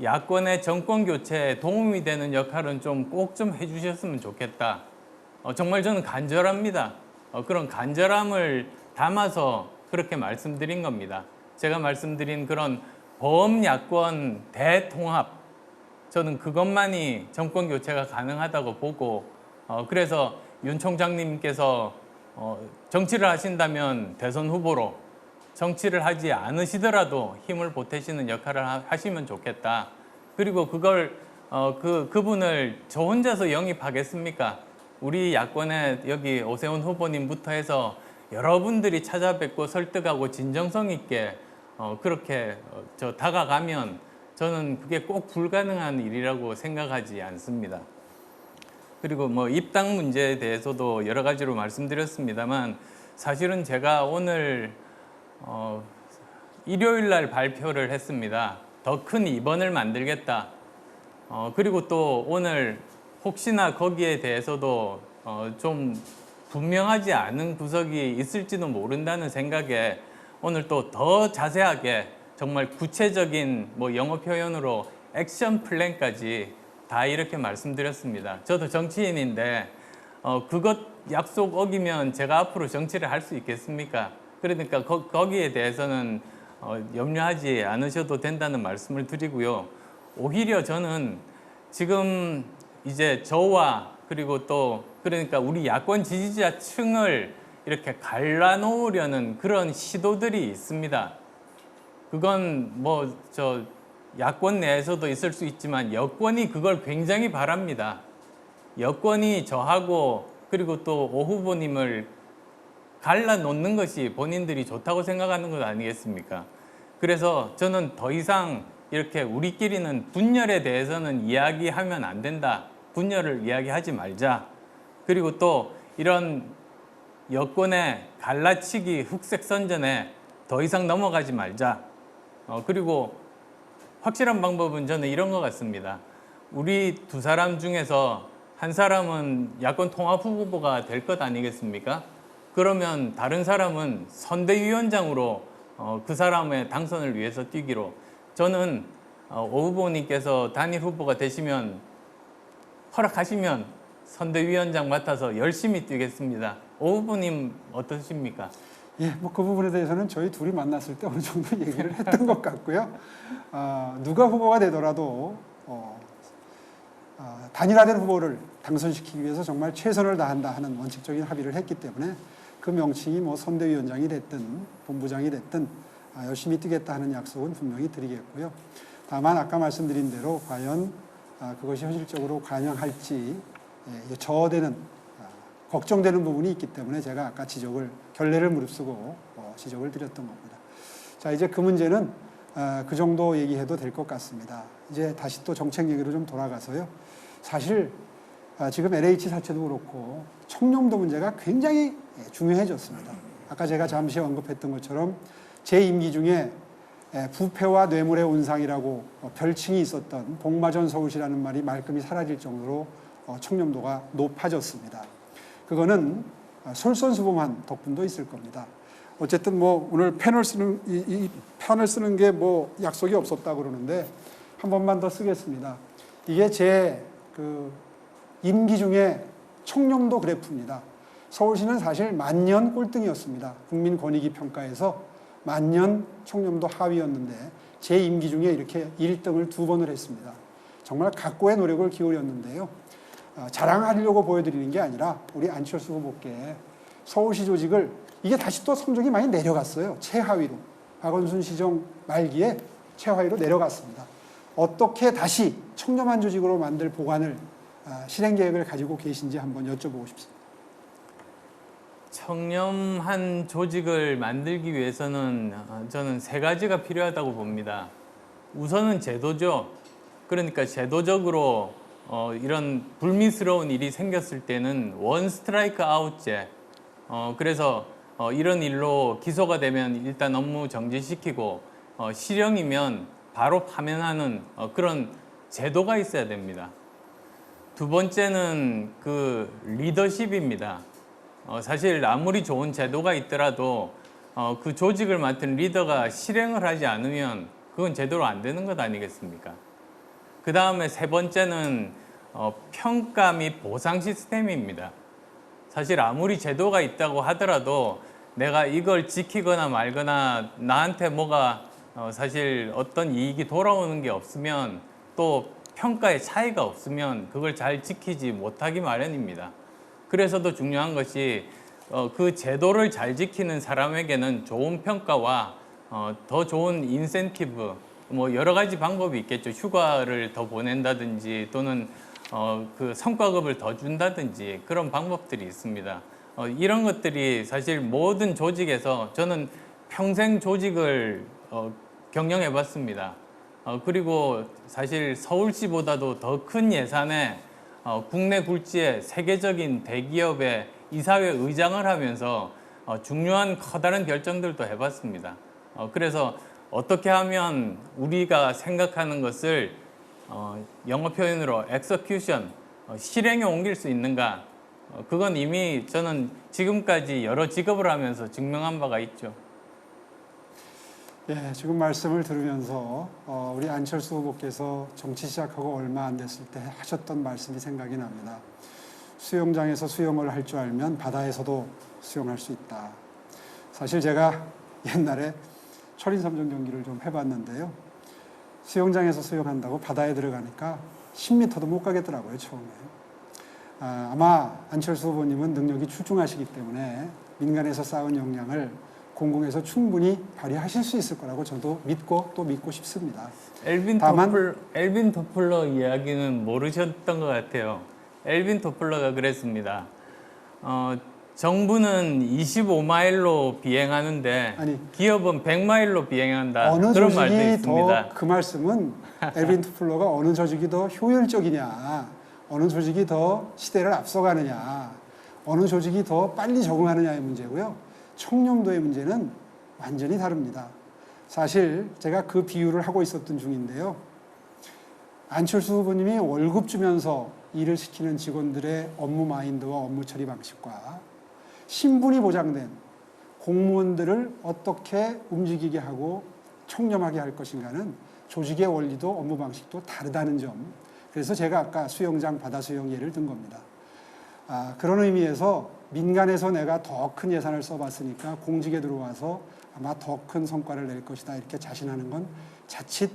Speaker 2: 야권의 정권 교체에 도움이 되는 역할은 좀 꼭 좀 해주셨으면 좋겠다. 정말 저는 간절합니다. 그런 간절함을 담아서 그렇게 말씀드린 겁니다. 제가 말씀드린 그런 범야권 대통합, 저는 그것만이 정권 교체가 가능하다고 보고, 그래서 윤 총장님께서 정치를 하신다면 대선 후보로, 정치를 하지 않으시더라도 힘을 보태시는 역할을 하시면 좋겠다. 그리고 그걸 그분을 저 혼자서 영입하겠습니까? 우리 야권의 여기 오세훈 후보님부터 해서 여러분들이 찾아뵙고 설득하고 진정성 있게 그렇게 다가가면 저는 그게 꼭 불가능한 일이라고 생각하지 않습니다. 그리고 뭐 입당 문제에 대해서도 여러 가지로 말씀드렸습니다만 사실은 제가 오늘 일요일 날 발표를 했습니다. 더 큰 입원을 만들겠다. 그리고 또 오늘 혹시나 거기에 대해서도 좀 분명하지 않은 구석이 있을지도 모른다는 생각에 오늘 또 더 자세하게 정말 구체적인 뭐 영어 표현으로 액션 플랜까지 다 이렇게 말씀드렸습니다. 저도 정치인인데 그것 약속 어기면 제가 앞으로 정치를 할 수 있겠습니까? 그러니까 거기에 대해서는 염려하지 않으셔도 된다는 말씀을 드리고요. 오히려 저는 지금 이제 저와 그리고 또 그러니까 우리 야권 지지자층을 이렇게 갈라놓으려는 그런 시도들이 있습니다. 그건 뭐 야권 내에서도 있을 수 있지만 여권이 그걸 굉장히 바랍니다. 여권이 저하고 그리고 또 오 후보님을 갈라놓는 것이 본인들이 좋다고 생각하는 것 아니겠습니까? 그래서 저는 더 이상 이렇게 우리끼리는 분열에 대해서는 이야기하면 안 된다. 분열을 이야기하지 말자. 그리고 또 이런 여권의 갈라치기 흑색선전에 더 이상 넘어가지 말자. 그리고 확실한 방법은 저는 이런 것 같습니다. 우리 두 사람 중에서 한 사람은 야권 통합 후보가 될 것 아니겠습니까? 그러면 다른 사람은 선대위원장으로 그 사람의 당선을 위해서 뛰기로. 저는 오 후보님께서 단일 후보가 되시면 허락하시면 선대위원장 맡아서 열심히 뛰겠습니다. 오 후보님 어떠십니까?
Speaker 3: 예, 뭐 그 부분에 대해서는 저희 둘이 만났을 때 어느 정도 얘기를 했던 것 같고요. 누가 후보가 되더라도 단일화된 후보를 당선시키기 위해서 정말 최선을 다한다 하는 원칙적인 합의를 했기 때문에 그 명칭이 뭐 선대위원장이 됐든 본부장이 됐든 열심히 뛰겠다 하는 약속은 분명히 드리겠고요. 다만 아까 말씀드린 대로 과연 그것이 현실적으로 관영할지 저어되는 걱정되는 부분이 있기 때문에 제가 아까 결례를 무릅쓰고 지적을 드렸던 겁니다. 자, 이제 그 문제는 그 정도 얘기해도 될 것 같습니다. 이제 다시 또 정책 얘기로 좀 돌아가서요. 사실 지금 LH 사태도 그렇고 청렴도 문제가 굉장히 중요해졌습니다. 아까 제가 잠시 언급했던 것처럼 제 임기 중에 부패와 뇌물의 온상이라고 별칭이 있었던 복마전 서울시라는 말이 말끔히 사라질 정도로 청렴도가 높아졌습니다. 그거는 솔선수범한 덕분도 있을 겁니다. 어쨌든 뭐 오늘 이 편을 쓰는 게 뭐 약속이 없었다 그러는데 한 번만 더 쓰겠습니다. 이게 제 임기 중에 청렴도 그래프입니다. 서울시는 사실 만년 꼴등이었습니다. 국민권익위 평가에서 만년 청렴도 하위였는데 제 임기 중에 이렇게 1등을 2번을 했습니다. 정말 각고의 노력을 기울였는데요. 자랑하려고 보여드리는 게 아니라 우리 안철수 후보께 서울시 조직을 이게 다시 또 성적이 많이 내려갔어요. 최하위로. 박원순 시정 말기에 최하위로 내려갔습니다. 어떻게 다시 청렴한 조직으로 만들 보관을 실행 계획을 가지고 계신지 한번 여쭤보고 싶습니다.
Speaker 2: 청렴한 조직을 만들기 위해서는 저는 3가지가 필요하다고 봅니다. 우선은 제도죠. 그러니까 제도적으로 이런 불미스러운 일이 생겼을 때는 원 스트라이크 아웃제. 그래서 이런 일로 기소가 되면 일단 업무 정지시키고 실형이면 바로 파면하는 그런 제도가 있어야 됩니다. 두 번째는 그 리더십입니다. 사실 아무리 좋은 제도가 있더라도 그 조직을 맡은 리더가 실행을 하지 않으면 그건 제대로 안 되는 것 아니겠습니까? 그 다음에 세 번째는 평가 및 보상 시스템입니다. 사실 아무리 제도가 있다고 하더라도 내가 이걸 지키거나 말거나 나한테 뭐가 사실 어떤 이익이 돌아오는 게 없으면 또 평가의 차이가 없으면 그걸 잘 지키지 못하기 마련입니다. 그래서 더 중요한 것이 그 제도를 잘 지키는 사람에게는 좋은 평가와 더 좋은 인센티브, 뭐 여러 가지 방법이 있겠죠. 휴가를 더 보낸다든지 또는 그 성과급을 더 준다든지 그런 방법들이 있습니다. 이런 것들이 사실 모든 조직에서 저는 평생 조직을 경영해 봤습니다. 그리고 사실 서울시보다도 더 큰 예산에 국내 굴지의 세계적인 대기업의 이사회 의장을 하면서 중요한 커다란 결정들도 해봤습니다. 그래서 어떻게 하면 우리가 생각하는 것을 영어 표현으로 execution, 실행에 옮길 수 있는가? 그건 이미 저는 지금까지 여러 직업을 하면서 증명한 바가 있죠.
Speaker 3: 예, 지금 말씀을 들으면서 우리 안철수 후보께서 정치 시작하고 얼마 안 됐을 때 하셨던 말씀이 생각이 납니다. 수영장에서 수영을 할 줄 알면 바다에서도 수영할 수 있다. 사실 제가 옛날에 철인섬정 경기를 좀 해봤는데요. 수영장에서 수영한다고 바다에 들어가니까 10m도 못 가겠더라고요, 처음에. 아마 안철수 후보님은 능력이 출중하시기 때문에 민간에서 쌓은 역량을 공공에서 충분히 발휘하실 수 있을 거라고 저도 믿고 또 믿고 싶습니다.
Speaker 2: 엘빈 토플러 이야기는 모르셨던 것 같아요. 엘빈 토플러가 그랬습니다. 정부는 25마일로 비행하는데 기업은 100마일로 비행한다.
Speaker 3: 어느
Speaker 2: 그런 말도
Speaker 3: 조직이
Speaker 2: 있습니다.
Speaker 3: 더 그 말씀은 엘빈 토플러가 어느 조직이 더 효율적이냐, 어느 조직이 더 시대를 앞서가느냐, 어느 조직이 더 빨리 적응하느냐의 문제고요. 청렴도의 문제는 완전히 다릅니다. 사실 제가 그 비유를 하고 있었던 중인데요. 안철수 후보님이 월급 주면서 일을 시키는 직원들의 업무 마인드와 업무 처리 방식과 신분이 보장된 공무원들을 어떻게 움직이게 하고 청렴하게 할 것인가는 조직의 원리도 업무 방식도 다르다는 점. 그래서 제가 아까 수영장 바다 수영 예를 든 겁니다. 그런 의미에서 민간에서 내가 더 큰 예산을 써봤으니까 공직에 들어와서 아마 더 큰 성과를 낼 것이다 이렇게 자신하는 건 자칫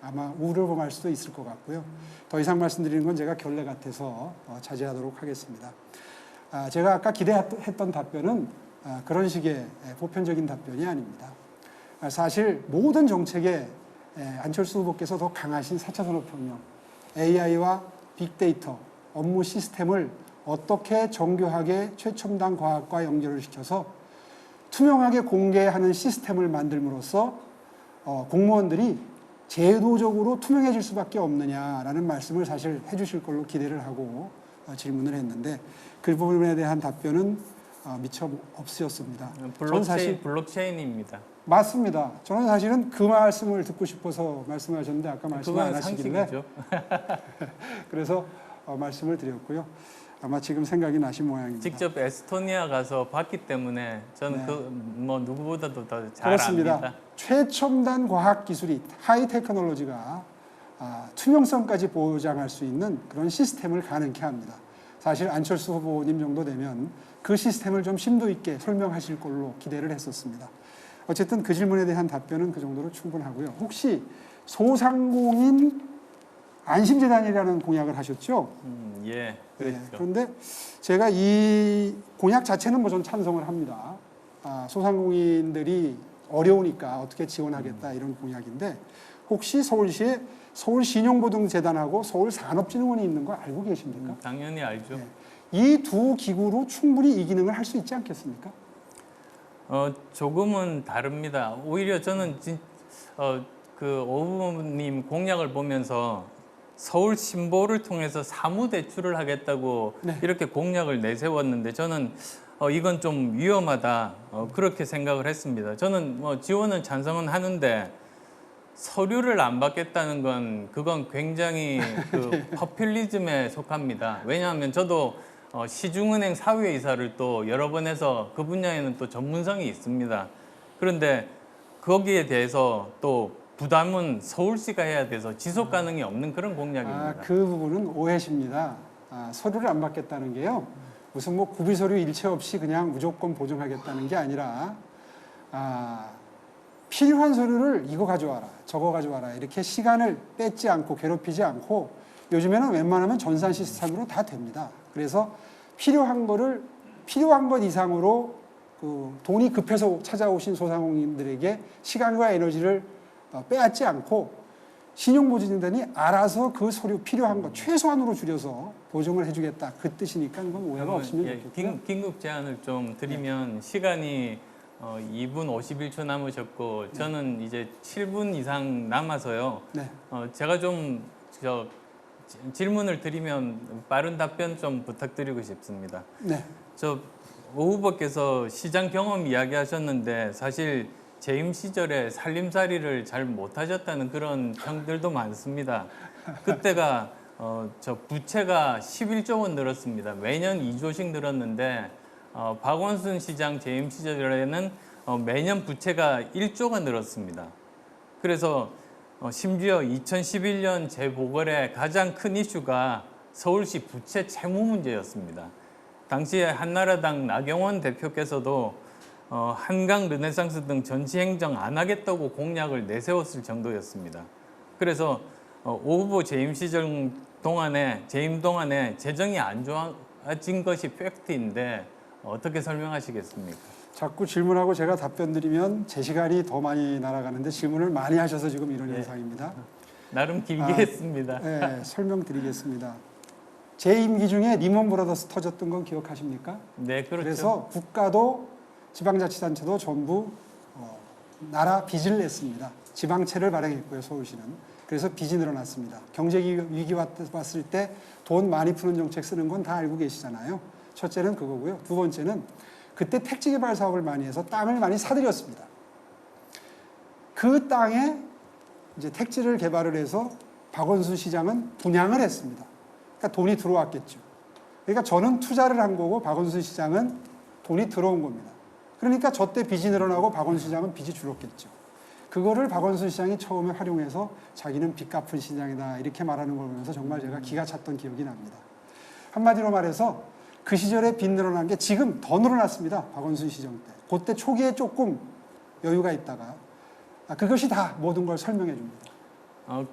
Speaker 3: 아마 우려를 범할 수도 있을 것 같고요. 더 이상 말씀드리는 건 제가 결례 같아서 자제하도록 하겠습니다. 제가 아까 기대했던 답변은 그런 식의 보편적인 답변이 아닙니다. 사실 모든 정책에 안철수 후보께서 더 강하신 4차 산업혁명, AI와 빅데이터, 업무 시스템을 어떻게 정교하게 최첨단 과학과 연결을 시켜서 투명하게 공개하는 시스템을 만들므로써 공무원들이 제도적으로 투명해질 수밖에 없느냐라는 말씀을 사실 해주실 걸로 기대를 하고 질문을 했는데 그 부분에 대한 답변은 미처 없으셨습니다.
Speaker 2: 블록체인입니다.
Speaker 3: 맞습니다. 저는 사실은 그 말씀을 듣고 싶어서 말씀하셨는데 아까 말씀 안 하시길래 그래서 말씀을 드렸고요. 아마 지금 생각이 나신 모양입니다.
Speaker 2: 직접 에스토니아 가서 봤기 때문에 저는 뭐 누구보다도 더 잘
Speaker 3: 그렇습니다.
Speaker 2: 압니다.
Speaker 3: 최첨단 과학 기술이 하이 테크놀로지가 투명성까지 보장할 수 있는 그런 시스템을 가능케 합니다. 사실 안철수 후보님 정도 되면 그 시스템을 좀 심도 있게 설명하실 걸로 기대를 했었습니다. 어쨌든 그 질문에 대한 답변은 그 정도로 충분하고요. 혹시 소상공인 안심재단이라는 공약을 하셨죠?
Speaker 2: 예, 그렇죠.
Speaker 3: 그런데 제가 이 공약 자체는 뭐 전 찬성을 합니다. 소상공인들이 어려우니까 어떻게 지원하겠다 이런 공약인데 혹시 서울시에 서울신용보증재단하고 서울산업진흥원이 있는 거 알고 계십니까?
Speaker 2: 당연히 알죠.
Speaker 3: 이 두 기구로 충분히 이 기능을 할 수 있지 않겠습니까?
Speaker 2: 조금은 다릅니다. 오히려 저는 그 오 후보님 공약을 보면서 서울 신보를 통해서 사무 대출을 하겠다고 이렇게 공약을 내세웠는데 저는 이건 좀 위험하다 그렇게 생각을 했습니다. 저는 뭐 지원은 찬성은 하는데 서류를 안 받겠다는 건 그건 굉장히 그 퍼퓰리즘에 속합니다. 왜냐하면 저도 시중은행 사회이사를 또 여러 번 해서 그 분야에는 또 전문성이 있습니다. 그런데 거기에 대해서 또 부담은 서울시가 해야 돼서 지속 가능이 없는 그런 공약입니다.
Speaker 3: 그 부분은 오해십니다. 서류를 안 받겠다는 게요. 무슨 뭐 구비 서류 일체 없이 그냥 무조건 보증하겠다는 게 아니라 필요한 서류를 이거 가져와라, 저거 가져와라 이렇게 시간을 뺏지 않고 괴롭히지 않고 요즘에는 웬만하면 전산 시스템으로 다 됩니다. 그래서 필요한 것 이상으로 그 돈이 급해서 찾아오신 소상공인들에게 시간과 에너지를 빼앗지 않고 신용보증인단이 알아서 그 서류 필요한 것 최소한으로 줄여서 보증을 해주겠다 그 뜻이니까 그건 오해가 없으면 좋겠고요.
Speaker 2: 긴급 제안을 좀 드리면 시간이 2분 51초 남으셨고 저는 이제 7분 이상 남아서요.
Speaker 3: 네.
Speaker 2: 제가 좀 질문을 드리면 빠른 답변 좀 부탁드리고 싶습니다.
Speaker 3: 네.
Speaker 2: 오 후보께서 시장 경험 이야기하셨는데 사실 재임 시절에 살림살이를 잘 못하셨다는 그런 평들도 많습니다. 그때가 부채가 11조 원 늘었습니다. 매년 2조씩 늘었는데 박원순 시장 재임 시절에는 매년 부채가 1조가 늘었습니다. 그래서 심지어 2011년 재보궐의 가장 큰 이슈가 서울시 부채 채무 문제였습니다. 당시에 한나라당 나경원 대표께서도 한강 르네상스 등 전시행정 안 하겠다고 공약을 내세웠을 정도였습니다. 그래서 오 후보 재임 동안에 재정이 안 좋아진 것이 팩트인데 어떻게 설명하시겠습니까?
Speaker 3: 자꾸 질문하고 제가 답변 드리면 제 시간이 더 많이 날아가는데 질문을 많이 하셔서 지금 이런 현상입니다.
Speaker 2: 나름 길게 했습니다.
Speaker 3: 네, 설명드리겠습니다. 제 임기 중에 리먼 브라더스 터졌던 건 기억하십니까?
Speaker 2: 네, 그렇죠.
Speaker 3: 그래서 국가도 지방자치단체도 전부 나라 빚을 냈습니다. 지방채를 발행했고요, 서울시는. 그래서 빚이 늘어났습니다. 경제 위기 왔을 때 돈 많이 푸는 정책 쓰는 건 다 알고 계시잖아요. 첫째는 그거고요. 두 번째는 그때 택지 개발 사업을 많이 해서 땅을 많이 사들였습니다. 그 땅에 이제 택지를 개발을 해서 박원순 시장은 분양을 했습니다. 그러니까 돈이 들어왔겠죠. 그러니까 저는 투자를 한 거고 박원순 시장은 돈이 들어온 겁니다. 그러니까 저 때 빚이 늘어나고 박원순 시장은 빚이 줄었겠죠. 그거를 박원순 시장이 처음에 활용해서 자기는 빚 갚은 시장이다 이렇게 말하는 걸 보면서 정말 제가 기가 찼던 기억이 납니다. 한마디로 말해서 그 시절에 빚 늘어난 게 지금 더 늘어났습니다. 박원순 시정 때. 그때 초기에 조금 여유가 있다가 그것이 다 모든 걸 설명해 줍니다.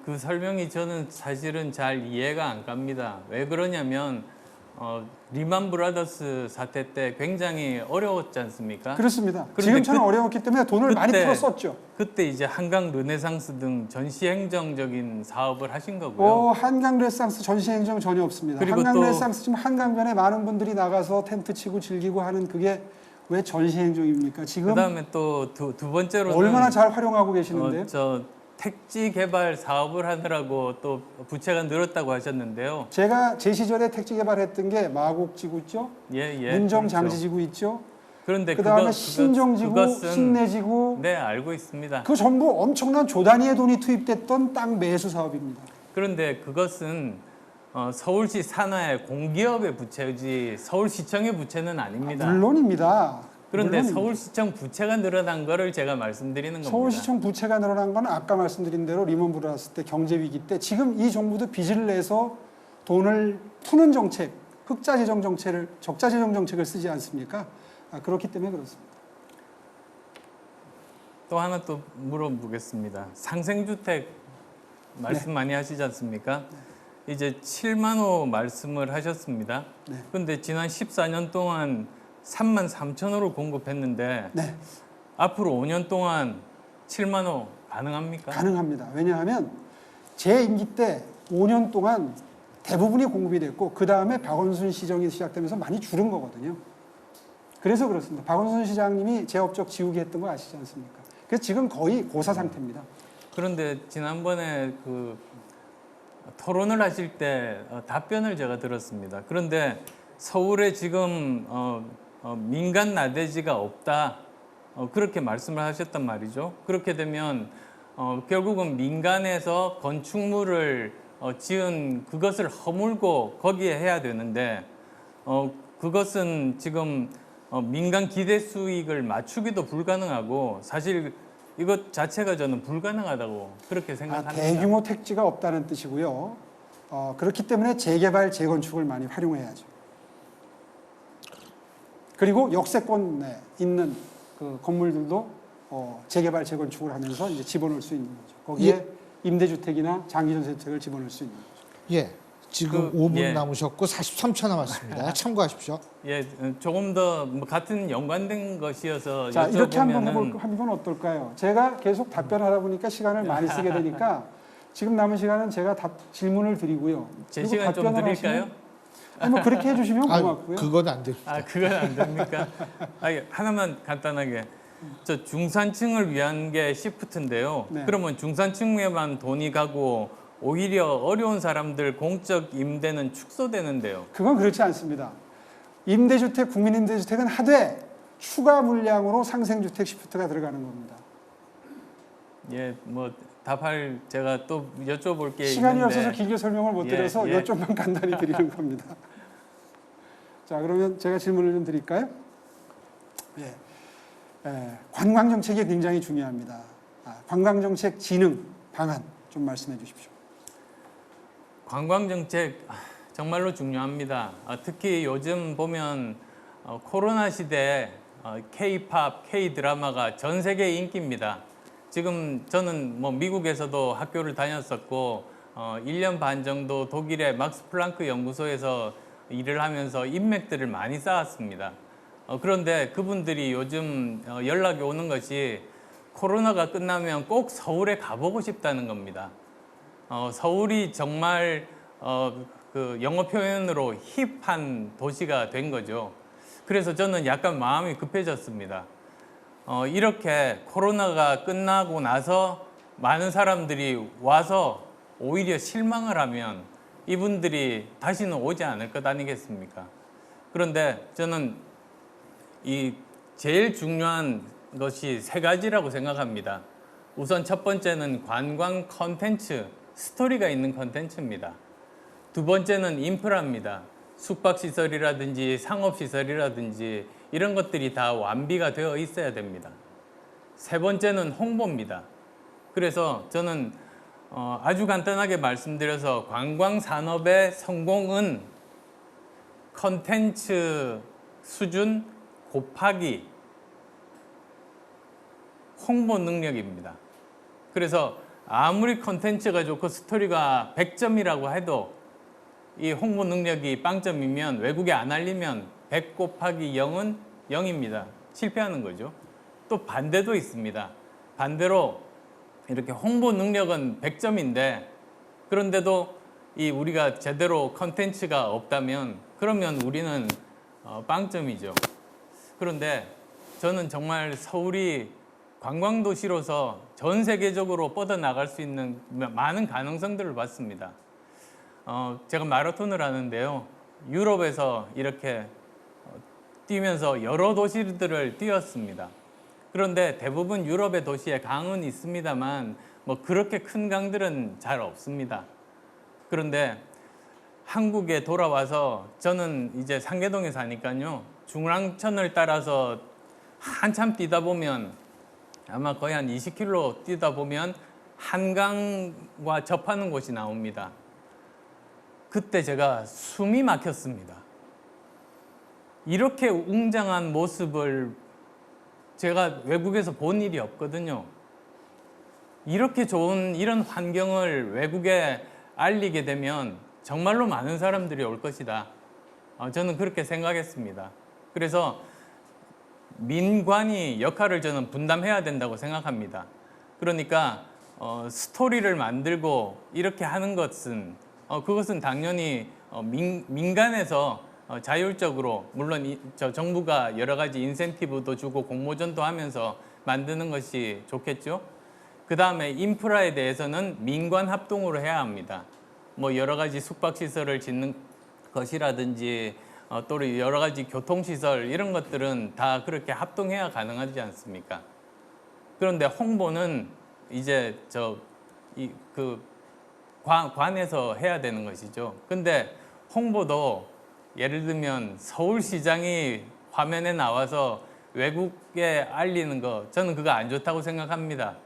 Speaker 2: 그 설명이 저는 사실은 잘 이해가 안 갑니다. 왜 그러냐면 리만 브라더스 사태 때 굉장히 어려웠지 않습니까?
Speaker 3: 그렇습니다. 지금처럼 어려웠기 때문에 돈을 많이 풀어 썼죠.
Speaker 2: 그때 이제 한강 르네상스 등 전시행정적인 사업을 하신 거고요.
Speaker 3: 한강 르네상스 전시행정 전혀 없습니다. 한강 르네상스 지금 한강변에 많은 분들이 나가서 텐트 치고 즐기고 하는 그게 왜 전시행정입니까? 지금
Speaker 2: 그다음에 또 두 번째로는
Speaker 3: 얼마나 잘 활용하고 계시는데요?
Speaker 2: 택지 개발 사업을 하느라고 또 부채가 늘었다고 하셨는데요.
Speaker 3: 제가 제 시절에 택지 개발했던 게 마곡지구 있죠? 문정장지지구 있죠?
Speaker 2: 그런데
Speaker 3: 그다음에 신정지구, 신내지구.
Speaker 2: 네, 알고 있습니다.
Speaker 3: 그 전부 엄청난 조 단위의 돈이 투입됐던 땅 매수 사업입니다.
Speaker 2: 그런데 그것은 서울시 산하의 공기업의 부채지 서울시청의 부채는 아닙니다.
Speaker 3: 물론입니다.
Speaker 2: 그런데 서울시청 부채가 늘어난 거를 제가 말씀드리는 겁니다.
Speaker 3: 서울시청 부채가 늘어난 건 아까 말씀드린 대로 리먼 브라더스 때 경제 위기 때 지금 이 정부도 빚을 내서 돈을 푸는 정책, 흑자재정 정책을 적자재정 정책을 쓰지 않습니까? 그렇기 때문에 그렇습니다.
Speaker 2: 또 하나 또 물어보겠습니다. 상생주택 말씀 많이 하시지 않습니까? 이제 7만 호 말씀을 하셨습니다. 그런데 지난 14년 동안 3만 3천 호를 공급했는데 앞으로 5년 동안 7만 호 가능합니까?
Speaker 3: 가능합니다. 왜냐하면 제 임기 때 5년 동안 대부분이 공급이 됐고 그 다음에 박원순 시정이 시작되면서 많이 줄은 거거든요. 그래서 그렇습니다. 박원순 시장님이 제 업적 지우개 했던 거 아시지 않습니까? 그래서 지금 거의 고사 상태입니다.
Speaker 2: 그런데 지난번에 토론을 하실 때 답변을 제가 들었습니다. 그런데 서울에 지금 민간 나대지가 없다 그렇게 말씀을 하셨단 말이죠. 그렇게 되면 결국은 민간에서 건축물을 지은 그것을 허물고 거기에 해야 되는데 그것은 지금 민간 기대 수익을 맞추기도 불가능하고 사실 이것 자체가 저는 불가능하다고 그렇게 생각합니다.
Speaker 3: 대규모 택지가 없다는 뜻이고요. 그렇기 때문에 재개발, 재건축을 많이 활용해야죠. 그리고 역세권에 있는 그 건물들도 재개발, 재건축을 하면서 이제 집어넣을 수 있는 거죠. 거기에 임대주택이나 장기전세주택을 집어넣을 수 있는 거죠.
Speaker 1: 예. 지금 5분
Speaker 2: 예.
Speaker 1: 남으셨고 43초 남았습니다. 참고하십시오.
Speaker 2: 예, 조금 더 같은 연관된 것이어서
Speaker 3: 자, 이렇게 한번
Speaker 2: 여쭤보면은
Speaker 3: 해보면 어떨까요? 제가 계속 답변하다 보니까 시간을 많이 쓰게 되니까 지금 남은 시간은 제가 질문을 드리고요.
Speaker 2: 제
Speaker 3: 그리고
Speaker 2: 시간 좀
Speaker 3: 답변을
Speaker 2: 드릴까요?
Speaker 3: 아니, 뭐 그렇게 해주시면 고맙고요.
Speaker 1: 그건 안 됩니다.
Speaker 2: 아, 그건 안 됩니까? 하나만 간단하게. 저 중산층을 위한 게 시프트인데요.
Speaker 3: 네.
Speaker 2: 그러면 중산층에만 돈이 가고 오히려 어려운 사람들 공적 임대는 축소되는데요.
Speaker 3: 그건 그렇지 않습니다. 임대주택, 국민임대주택은 하되 추가 물량으로 상생주택 시프트가 들어가는 겁니다.
Speaker 2: 예, 뭐 답할 제가 또 여쭤볼 게
Speaker 3: 시간이
Speaker 2: 있는데
Speaker 3: 없어서 길게 설명을 못
Speaker 2: 예,
Speaker 3: 드려서
Speaker 2: 예.
Speaker 3: 요점만 간단히 드리는 겁니다. 자, 그러면 제가 질문을 좀 드릴까요? 예. 관광정책이 굉장히 중요합니다. 관광정책 진흥 방안 좀 말씀해 주십시오.
Speaker 2: 관광 정책 정말로 중요합니다. 특히 요즘 보면 코로나 시대에 K-팝, K-드라마가 전 세계 인기입니다. 지금 저는 뭐 미국에서도 학교를 다녔었고 1년 반 정도 독일의 막스 플랑크 연구소에서 일을 하면서 인맥들을 많이 쌓았습니다. 그런데 그분들이 요즘 연락이 오는 것이 코로나가 끝나면 꼭 서울에 가보고 싶다는 겁니다. 서울이 정말 그 영어 표현으로 힙한 도시가 된 거죠. 그래서 저는 약간 마음이 급해졌습니다. 이렇게 코로나가 끝나고 나서 많은 사람들이 와서 오히려 실망을 하면 이분들이 다시는 오지 않을 것 아니겠습니까? 그런데 저는 이 제일 중요한 것이 세 가지라고 생각합니다. 우선 첫 번째는 관광 컨텐츠, 스토리가 있는 컨텐츠입니다. 두 번째는 인프라입니다. 숙박시설이라든지 상업시설이라든지 이런 것들이 다 완비가 되어 있어야 됩니다. 세 번째는 홍보입니다. 그래서 저는 아주 간단하게 말씀드려서 관광산업의 성공은 컨텐츠 수준 곱하기 홍보 능력입니다. 그래서 아무리 컨텐츠가 좋고 스토리가 100점이라고 해도 이 홍보 능력이 빵점이면 외국에 안 알리면 100 곱하기 0은 0입니다. 실패하는 거죠. 또 반대도 있습니다. 반대로 이렇게 홍보 능력은 100점인데 그런데도 이 우리가 제대로 컨텐츠가 없다면 그러면 우리는 빵점이죠. 그런데 저는 정말 서울이 관광도시로서 전 세계적으로 뻗어나갈 수 있는 많은 가능성들을 봤습니다. 제가 마라톤을 하는데요. 유럽에서 이렇게 뛰면서 여러 도시들을 뛰었습니다. 그런데 대부분 유럽의 도시에 강은 있습니다만 뭐 그렇게 큰 강들은 잘 없습니다. 그런데 한국에 돌아와서 저는 이제 상계동에 사니까요. 중랑천을 따라서 한참 뛰다 보면 아마 거의 한 20km 뛰다 보면 한강과 접하는 곳이 나옵니다. 그때 제가 숨이 막혔습니다. 이렇게 웅장한 모습을 제가 외국에서 본 일이 없거든요. 이렇게 좋은 이런 환경을 외국에 알리게 되면 정말로 많은 사람들이 올 것이다. 저는 그렇게 생각했습니다. 그래서 민관이 역할을 저는 분담해야 된다고 생각합니다. 그러니까 스토리를 만들고 이렇게 하는 것은 그것은 당연히 민간에서 자율적으로 물론 정부가 여러 가지 인센티브도 주고 공모전도 하면서 만드는 것이 좋겠죠. 그 다음에 인프라에 대해서는 민관 합동으로 해야 합니다. 뭐 여러 가지 숙박시설을 짓는 것이라든지 또 여러 가지 교통시설 이런 것들은 다 그렇게 합동해야 가능하지 않습니까? 그런데 홍보는 이제 관에서 해야 되는 것이죠. 근데 홍보도 예를 들면 서울시장이 화면에 나와서 외국에 알리는 거, 저는 그거 안 좋다고 생각합니다.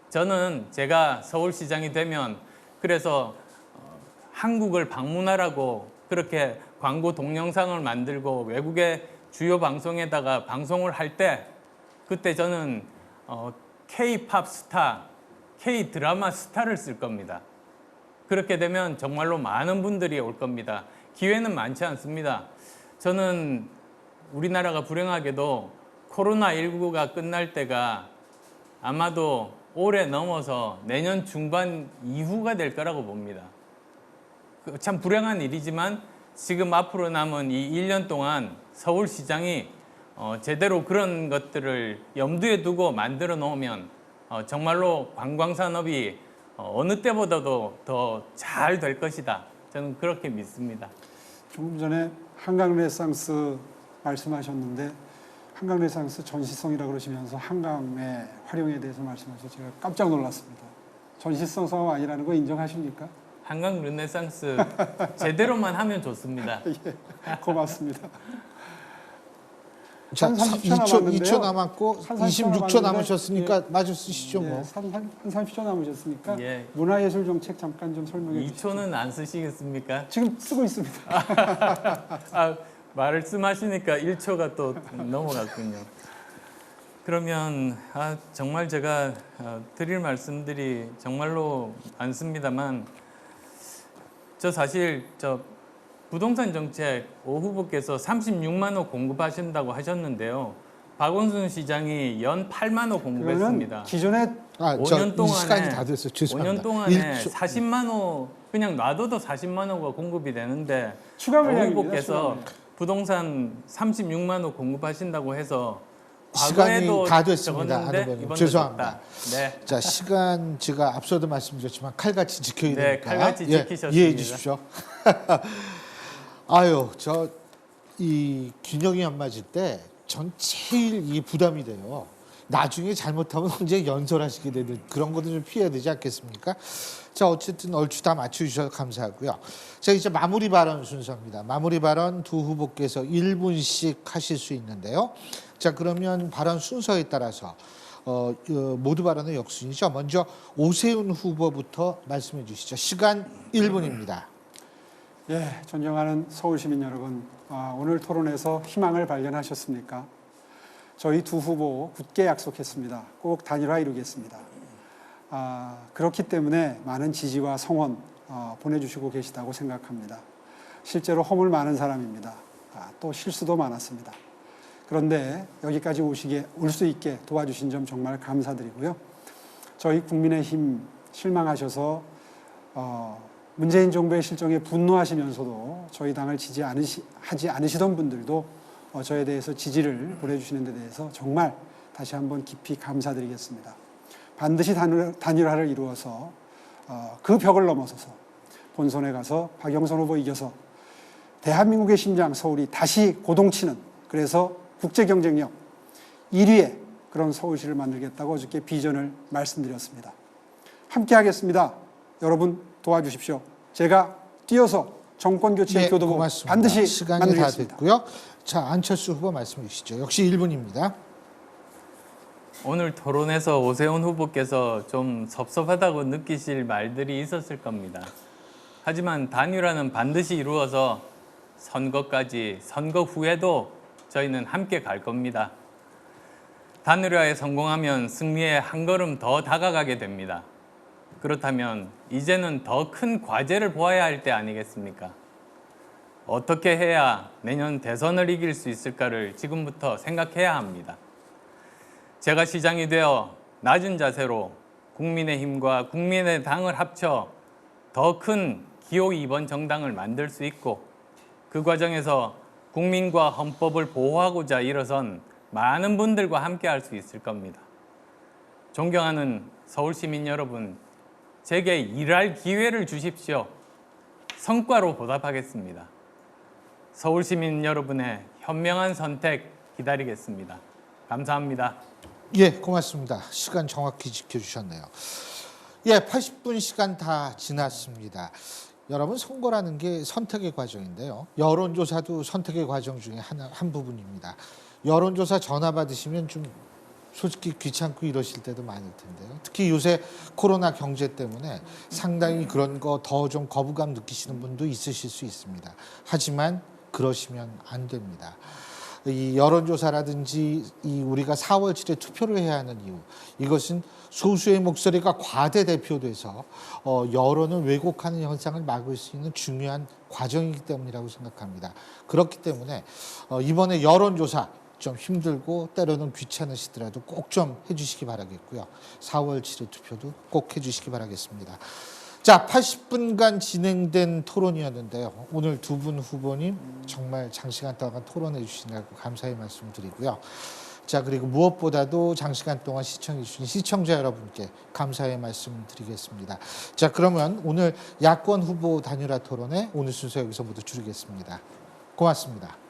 Speaker 2: 저는 제가 서울시장이 되면 그래서 한국을 방문하라고 그렇게 광고 동영상을 만들고 외국의 주요 방송에다가 방송을 할 때 그때 저는 K-팝 스타, K-드라마 스타를 쓸 겁니다. 그렇게 되면 정말로 많은 분들이 올 겁니다. 기회는 많지 않습니다. 저는 우리나라가 불행하게도 코로나19가 끝날 때가 아마도 올해 넘어서 내년 중반 이후가 될 거라고 봅니다. 참 불행한 일이지만 지금 앞으로 남은 이 1년 동안 서울시장이 제대로 그런 것들을 염두에 두고 만들어 놓으면 정말로 관광산업이 어느 때보다도 더 잘 될 것이다. 저는 그렇게 믿습니다.
Speaker 3: 조금 전에 한강 르네상스 말씀하셨는데 한강 르네상스 전시성이라고 그러시면서 한강의 활용에 대해서 말씀하셔서 제가 깜짝 놀랐습니다. 전시성 사업 아니라는 거 인정하십니까?
Speaker 2: 한강 르네상스 제대로만 하면 좋습니다.
Speaker 3: 예, 고맙습니다.
Speaker 1: 자,
Speaker 3: 한 30초
Speaker 1: 2초 남았고
Speaker 3: 한 30초
Speaker 1: 26초
Speaker 3: 남았는데,
Speaker 1: 남으셨으니까 마저 쓰시죠 뭐.
Speaker 3: 한 30초 남으셨으니까
Speaker 2: 예.
Speaker 3: 문화예술 정책 잠깐 좀 설명해 주시죠.
Speaker 2: 2초는 안 쓰시겠습니까?
Speaker 3: 지금 쓰고 있습니다.
Speaker 2: 말씀하시니까 1초가 또 넘어갔군요. 그러면 정말 제가 드릴 말씀들이 정말로 많습니다만 저 사실 부동산 정책 오 후보께서 36만 호 공급하신다고 하셨는데요. 박원순 시장이 연 8만 호 공급했습니다.
Speaker 3: 그러면 기존에
Speaker 2: 5년 동안에
Speaker 1: 시간이 다 됐어요. 죄송합니다.
Speaker 2: 5년 동안에
Speaker 1: 1초.
Speaker 2: 40만 호 그냥 놔둬도 40만 호가 공급이 되는데
Speaker 3: 추가
Speaker 2: 오
Speaker 3: 물량입니다.
Speaker 2: 후보께서
Speaker 3: 추가 물량.
Speaker 2: 부동산 36만 호 공급하신다고 해서
Speaker 1: 시간이
Speaker 2: 과거에도
Speaker 1: 다 됐습니다.
Speaker 2: 적었는데
Speaker 1: 아드버님.
Speaker 2: 이번도
Speaker 1: 죄송합니다.
Speaker 2: 적다. 네.
Speaker 1: 자, 시간 제가 앞서도 말씀드렸지만 칼같이 지켜야
Speaker 2: 네,
Speaker 1: 되니까
Speaker 2: 칼같이 지키셨습니다.
Speaker 1: 이해해 주십시오. 아유, 이 균형이 안 맞을 때 전 제일 이 부담이 돼요. 나중에 잘못하면 언제 연설하시게 되는 그런 것도 좀 피해야 되지 않겠습니까? 자, 어쨌든 얼추 다 맞춰주셔서 감사하고요. 자, 이제 마무리 발언 순서입니다. 마무리 발언 두 후보께서 1분씩 하실 수 있는데요. 자, 그러면 발언 순서에 따라서 모두 발언의 역순이죠. 먼저 오세훈 후보부터 말씀해 주시죠. 시간 1분입니다.
Speaker 3: 예, 존경하는 서울시민 여러분, 오늘 토론에서 희망을 발견하셨습니까? 저희 두 후보 굳게 약속했습니다. 꼭 단일화 이루겠습니다. 그렇기 때문에 많은 지지와 성원 보내주시고 계시다고 생각합니다. 실제로 허물 많은 사람입니다. 또 실수도 많았습니다. 그런데 여기까지 올 수 있게 도와주신 점 정말 감사드리고요. 저희 국민의힘 실망하셔서 문재인 정부의 실정에 분노하시면서도 저희 당을 하지 않으시던 분들도 저에 대해서 지지를 보내주시는 데 대해서 정말 다시 한번 깊이 감사드리겠습니다. 반드시 단일화를 이루어서 그 벽을 넘어서서 본선에 가서 박영선 후보 이겨서 대한민국의 심장 서울이 다시 고동치는, 그래서 국제경쟁력 1위의 그런 서울시를 만들겠다고 어저께 비전을 말씀드렸습니다. 함께 하겠습니다. 여러분 도와주십시오. 제가 뛰어서 정권교체 교도부
Speaker 1: 고맙습니다.
Speaker 3: 반드시
Speaker 1: 시간이
Speaker 3: 만들겠습니다.
Speaker 1: 다 됐고요. 자, 안철수 후보 말씀해 주시죠. 역시 1분입니다.
Speaker 2: 오늘 토론에서 오세훈 후보께서 좀 섭섭하다고 느끼실 말들이 있었을 겁니다. 하지만 단일화는 반드시 이루어서 선거까지, 선거 후에도 저희는 함께 갈 겁니다. 단일화에 성공하면 승리에 한 걸음 더 다가가게 됩니다. 그렇다면 이제는 더 큰 과제를 보아야 할 때 아니겠습니까? 어떻게 해야 내년 대선을 이길 수 있을까를 지금부터 생각해야 합니다. 제가 시장이 되어 낮은 자세로 국민의힘과 국민의당을 합쳐 더 큰 기호 2번 정당을 만들 수 있고, 그 과정에서 국민과 헌법을 보호하고자 일어선 많은 분들과 함께 할 수 있을 겁니다. 존경하는 서울시민 여러분, 제게 일할 기회를 주십시오. 성과로 보답하겠습니다. 서울시민 여러분의 현명한 선택 기다리겠습니다. 감사합니다.
Speaker 1: 예, 고맙습니다. 시간 정확히 지켜주셨네요. 예, 80분 시간 다 지났습니다. 여러분, 선거라는 게 선택의 과정인데요. 여론조사도 선택의 과정 중에 한 부분입니다. 여론조사 전화 받으시면 좀 솔직히 귀찮고 이러실 때도 많을 텐데요. 특히 요새 코로나 경제 때문에 상당히 그런 거 더 좀 거부감 느끼시는 분도 있으실 수 있습니다. 하지만 그러시면 안 됩니다. 이 여론조사라든지 이 우리가 4월 7일 투표를 해야 하는 이유, 이것은 소수의 목소리가 과대대표돼서 여론을 왜곡하는 현상을 막을 수 있는 중요한 과정이기 때문이라고 생각합니다. 그렇기 때문에 이번에 여론조사 좀 힘들고 때로는 귀찮으시더라도 꼭 좀 해주시기 바라겠고요. 4월 7일 투표도 꼭 해주시기 바라겠습니다. 자, 80분간 진행된 토론이었는데요. 오늘 두 분 후보님 정말 장시간 동안 토론해 주시느라고 감사의 말씀드리고요. 자, 그리고 무엇보다도 장시간 동안 시청해 주신 시청자 여러분께 감사의 말씀 드리겠습니다. 자, 그러면 오늘 야권 후보 단일화 토론회 오늘 순서 여기서 모두 줄이겠습니다. 고맙습니다.